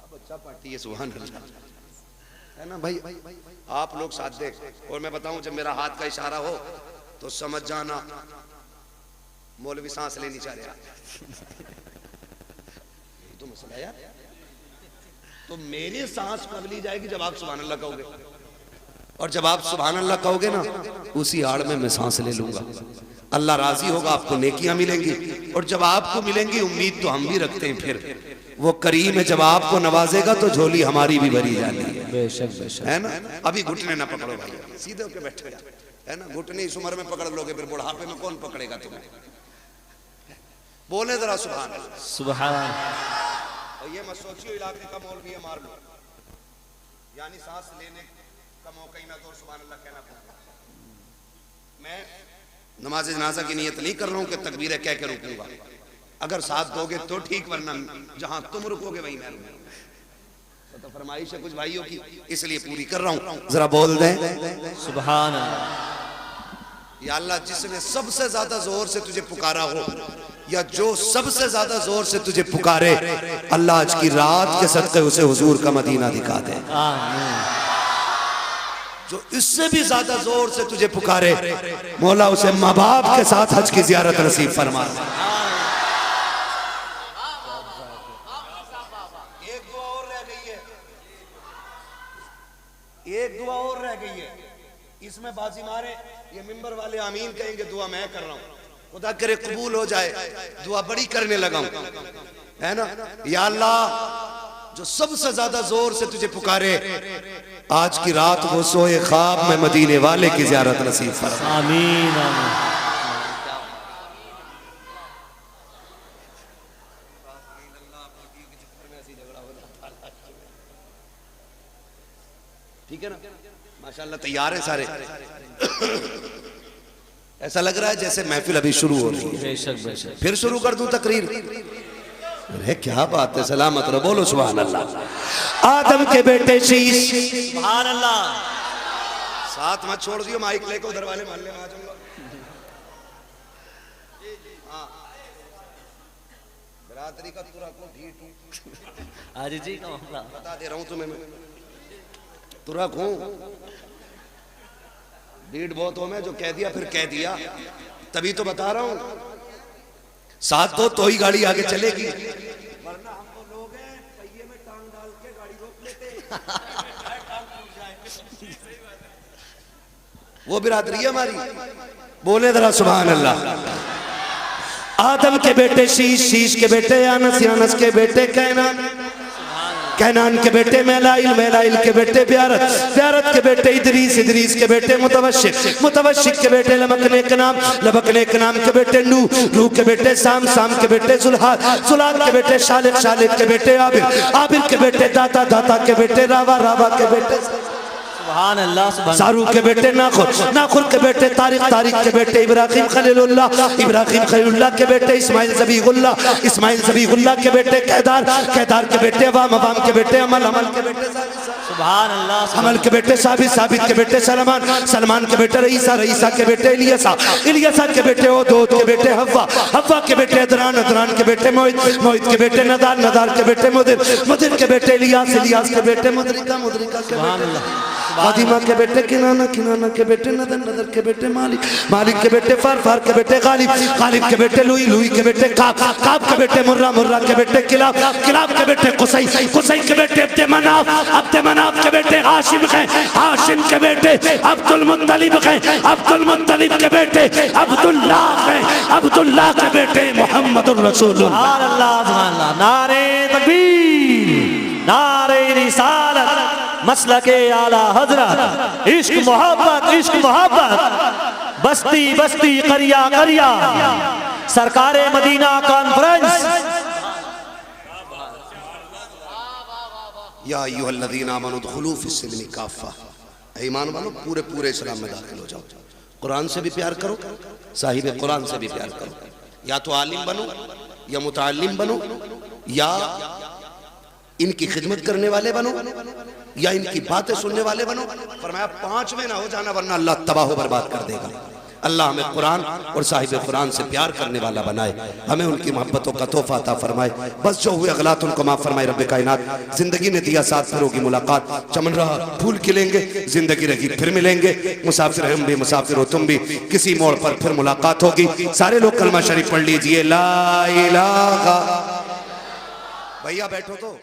बच्चा पार्टी है, सुभान अल्लाह, है ना भाई? आप लोग साथ देख। और मैं बताऊं, जब मेरा हाथ का इशारा हो तो समझ जाना मौलवी सांस लेनी चाह रहा। तो मसला यार, तो मेरी सांस कब ली जाएगी? जब आप सुभान अल्लाह कहोगे। और जब आप सुभान अल्लाह कहोगे ना, उसी आड़ में मैं सांस ले लूंगा। अल्लाह राजी होगा, आपको नेकियां मिलेंगी। और जब आपको मिलेंगी, उम्मीद तो हम भी रखते हैं, फिर वो करीम है, जब आपको नवाजेगा तो झोली हमारी भी भरी जानी है। बेशक बेशक, है ना? अभी घुटने ना पकड़ो भाई, सीधे होके बैठो यार, है ना? घुटने इस उम्र में पकड़ लोगे, फिर बुढ़ापे में कौन पकड़ेगा तुम्हें? बोले जरा सुभान अल्लाह। सुभान। और ये मत सोचियो इलाके का मौलवी है मार लो, यानी सांस लेने का मौका ही ना दो, सुभान अल्लाह कहना पड़ता। मैं नमाज जनाजा की नियत नहीं कर रहा हूँ कि तकबीरें कह के रुकूंगा। अगर साथ दोगे तो ठीक, वरना जहां तुम रुकोगे वहीं मैं रुकूंगा। तो फरमाइश है कुछ भाइयों की, इसलिए पूरी कर रहा हूं, जरा बोल दें सुभान अल्लाह। या अल्लाह, जिसने सबसे ज्यादा जोर से तुझे पुकारा हो या जो सबसे ज्यादा जोर से तुझे पुकारे, अल्लाह आज की रात के सदक़े उसे हुजूर का मदीना दिखा दे। जो इससे भी ज्यादा जोर से तुझे पुकारे, मौला उसे माँ बाप के साथ हज की जियारत नसीब फरमा। एक दुआ और रह गई है, एक दुआ और रह गई है, इसमें बाजी मारे, ये मिंबर वाले आमीन कहेंगे, दुआ मैं कर रहा हूं, खुदा करे कबूल हो जाए, दुआ बड़ी करने लगा हूं, है ना। या अल्लाह, जो सबसे ज्यादा जोर से तुझे पुकारे, आज की रात वो सोए ख्वाब में मदीने वाले की जियारत नसीब फरमा। आमीन आमीन। ठीक है ना, माशाल्लाह तैयार है सारे। ऐसा लग रहा है जैसे महफिल अभी शुरू हो रही है। बेशक बेशक। फिर शुरू कर दूं तकरीर? अरे क्या बात है, सलामत रहो, बोलो सुभान अल्लाह। आदम के बेटे शीश, सुभान अल्लाह। साथ मत छोड़ दियो, माइक लेकर उधर वाले मोहल्ले में आ जाऊंगा। हाँ, बरादरी का तुरा को ढीठ आज जी का मामला बता दे रहा हूं तुम्हें मैं, तुरा हूं, ढीठ बहुत हो मैं, जो कह दिया फिर कह दिया, तभी तो बता रहा हूं। साथ तो ही गाड़ी आगे चलेगी, वरना हम तो लोग हैं पहिए में टांग डाल के गाड़ी रोक लेते हैं। वो बिरादरी है हमारी, बोले जरा सुभान अल्लाह। आदम के बेटे शीश, शीश के बेटे अनस, अनस के बेटे कैनान, कैनान के बेटे मेलाइल, मेलाइल के बेटे ब्यारत, ब्यारत के बेटे इदरीस, इदरीस के बेटे मुतवशिक, मुतवशिक के बेटे लबकने के नाम, लबकने के नाम के बेटे नूह, नूह के बेटे साम, साम के बेटे जुल्हाद, जुल्हाद के बेटे शालिक, शालिक के बेटे आबिर, आबिर के बेटे दाता, दाता के बेटे रावा, रावा के बेटे सुभान अल्लाह। सुभान सारूक के बेटे नाखुर, नाखुर के बेटे तारिक, तारिक के बेटे इब्राहिम खलीलुल्लाह, इब्राहिम खलीलुल्लाह के बेटे इस्माइल ज़बीहुल्लाह, इस्माइल ज़बीहुल्लाह के बेटे कैदार, कैदार के बेटे अवाम, अवाम के बेटे अमल, अमल के बेटे सुभान अल्लाह। अमल के बेटे साबित, साबित के बेटे सलमान, सलमान के बेटे रईसा, रईसा के बेटे इलियसा, इलियसा के बेटे ओदोद के बेटे हव्वा, हव्वा के बेटे अदरान, अदरान के बेटे मोहित, मोहित के बेटे नदार, नदार के बेटे मुदिर, मुदिर के बेटे इलियास, इलियास के बेटे मुदरिका, मुदरिका के बेटे फातिमा के बेटे किनाना, किनाना के बेटे नदर, नदर के बेटे मालिक, मालिक के बेटे फार, फार के बेटे गालिब, गालिब के बेटे लुई, लुई के बेटे काब, काब के बेटे मुर्रा, मुर्रा के बेटे किलाब, किलाब के बेटे कुसै, कुसै के बेटे अब्द मनाफ, अब्द मनाफ के बेटे हाशिम हैं, हाशिम के बेटे अब्दुल मुत्तलिब हैं, अब्दुल मुत्तलिब के बेटे अब्दुल्लाह हैं, अब्दुल्लाह के बेटे मोहम्मदुर रसूलुल्लाह। सुभान अल्लाह। सुभान अल्लाह। नारे तकबीर, नारे रिसालत, मसलके आला हजरत, इश्क मोहब्बत, इश्क मोहब्बत, बस्ती बस्ती करिया करिया, सरकारे मदीना कॉन्फ्रेंस। या अय्युहल्लज़ीना आमनू उदखुलू फिस्सिल्मि काफ़ा, ईमान वालों पूरे पूरे इस्लाम में दाखिल हो जाओ। कुरान से भी प्यार करो, साहिब कुरान से भी प्यार करो, या तो आलिम बनो या मुतअल्लिम बनो, या इनकी खिदमत करने वाले बनो, या इनकी बातें सुनने वाले बनो। फरमाया 5 में ना हो जाना, वरना अल्लाह तबाह बर्बाद कर देगा। अल्लाह हमें कुरान और साहिब कुरान से प्यार करने वाला बनाए, हमें उनकी मोहब्बतों का तोहफा अता फरमाए। बस जो हुए अगलात उनको माफ फरमाए रब्बे कायनात। जिंदगी ने दिया साथ, फिर होगी मुलाकात, चमन रहा फूल खिलेंगे, जिंदगी रही फिर मिलेंगे, मुसाफिर हम भी मुसाफिर हो तुम भी, किसी मोड़ पर फिर मुलाकात होगी। सारे लोग कलमा शरीफ पढ़ लीजिए, ला इलाहा। भैया बैठो तो।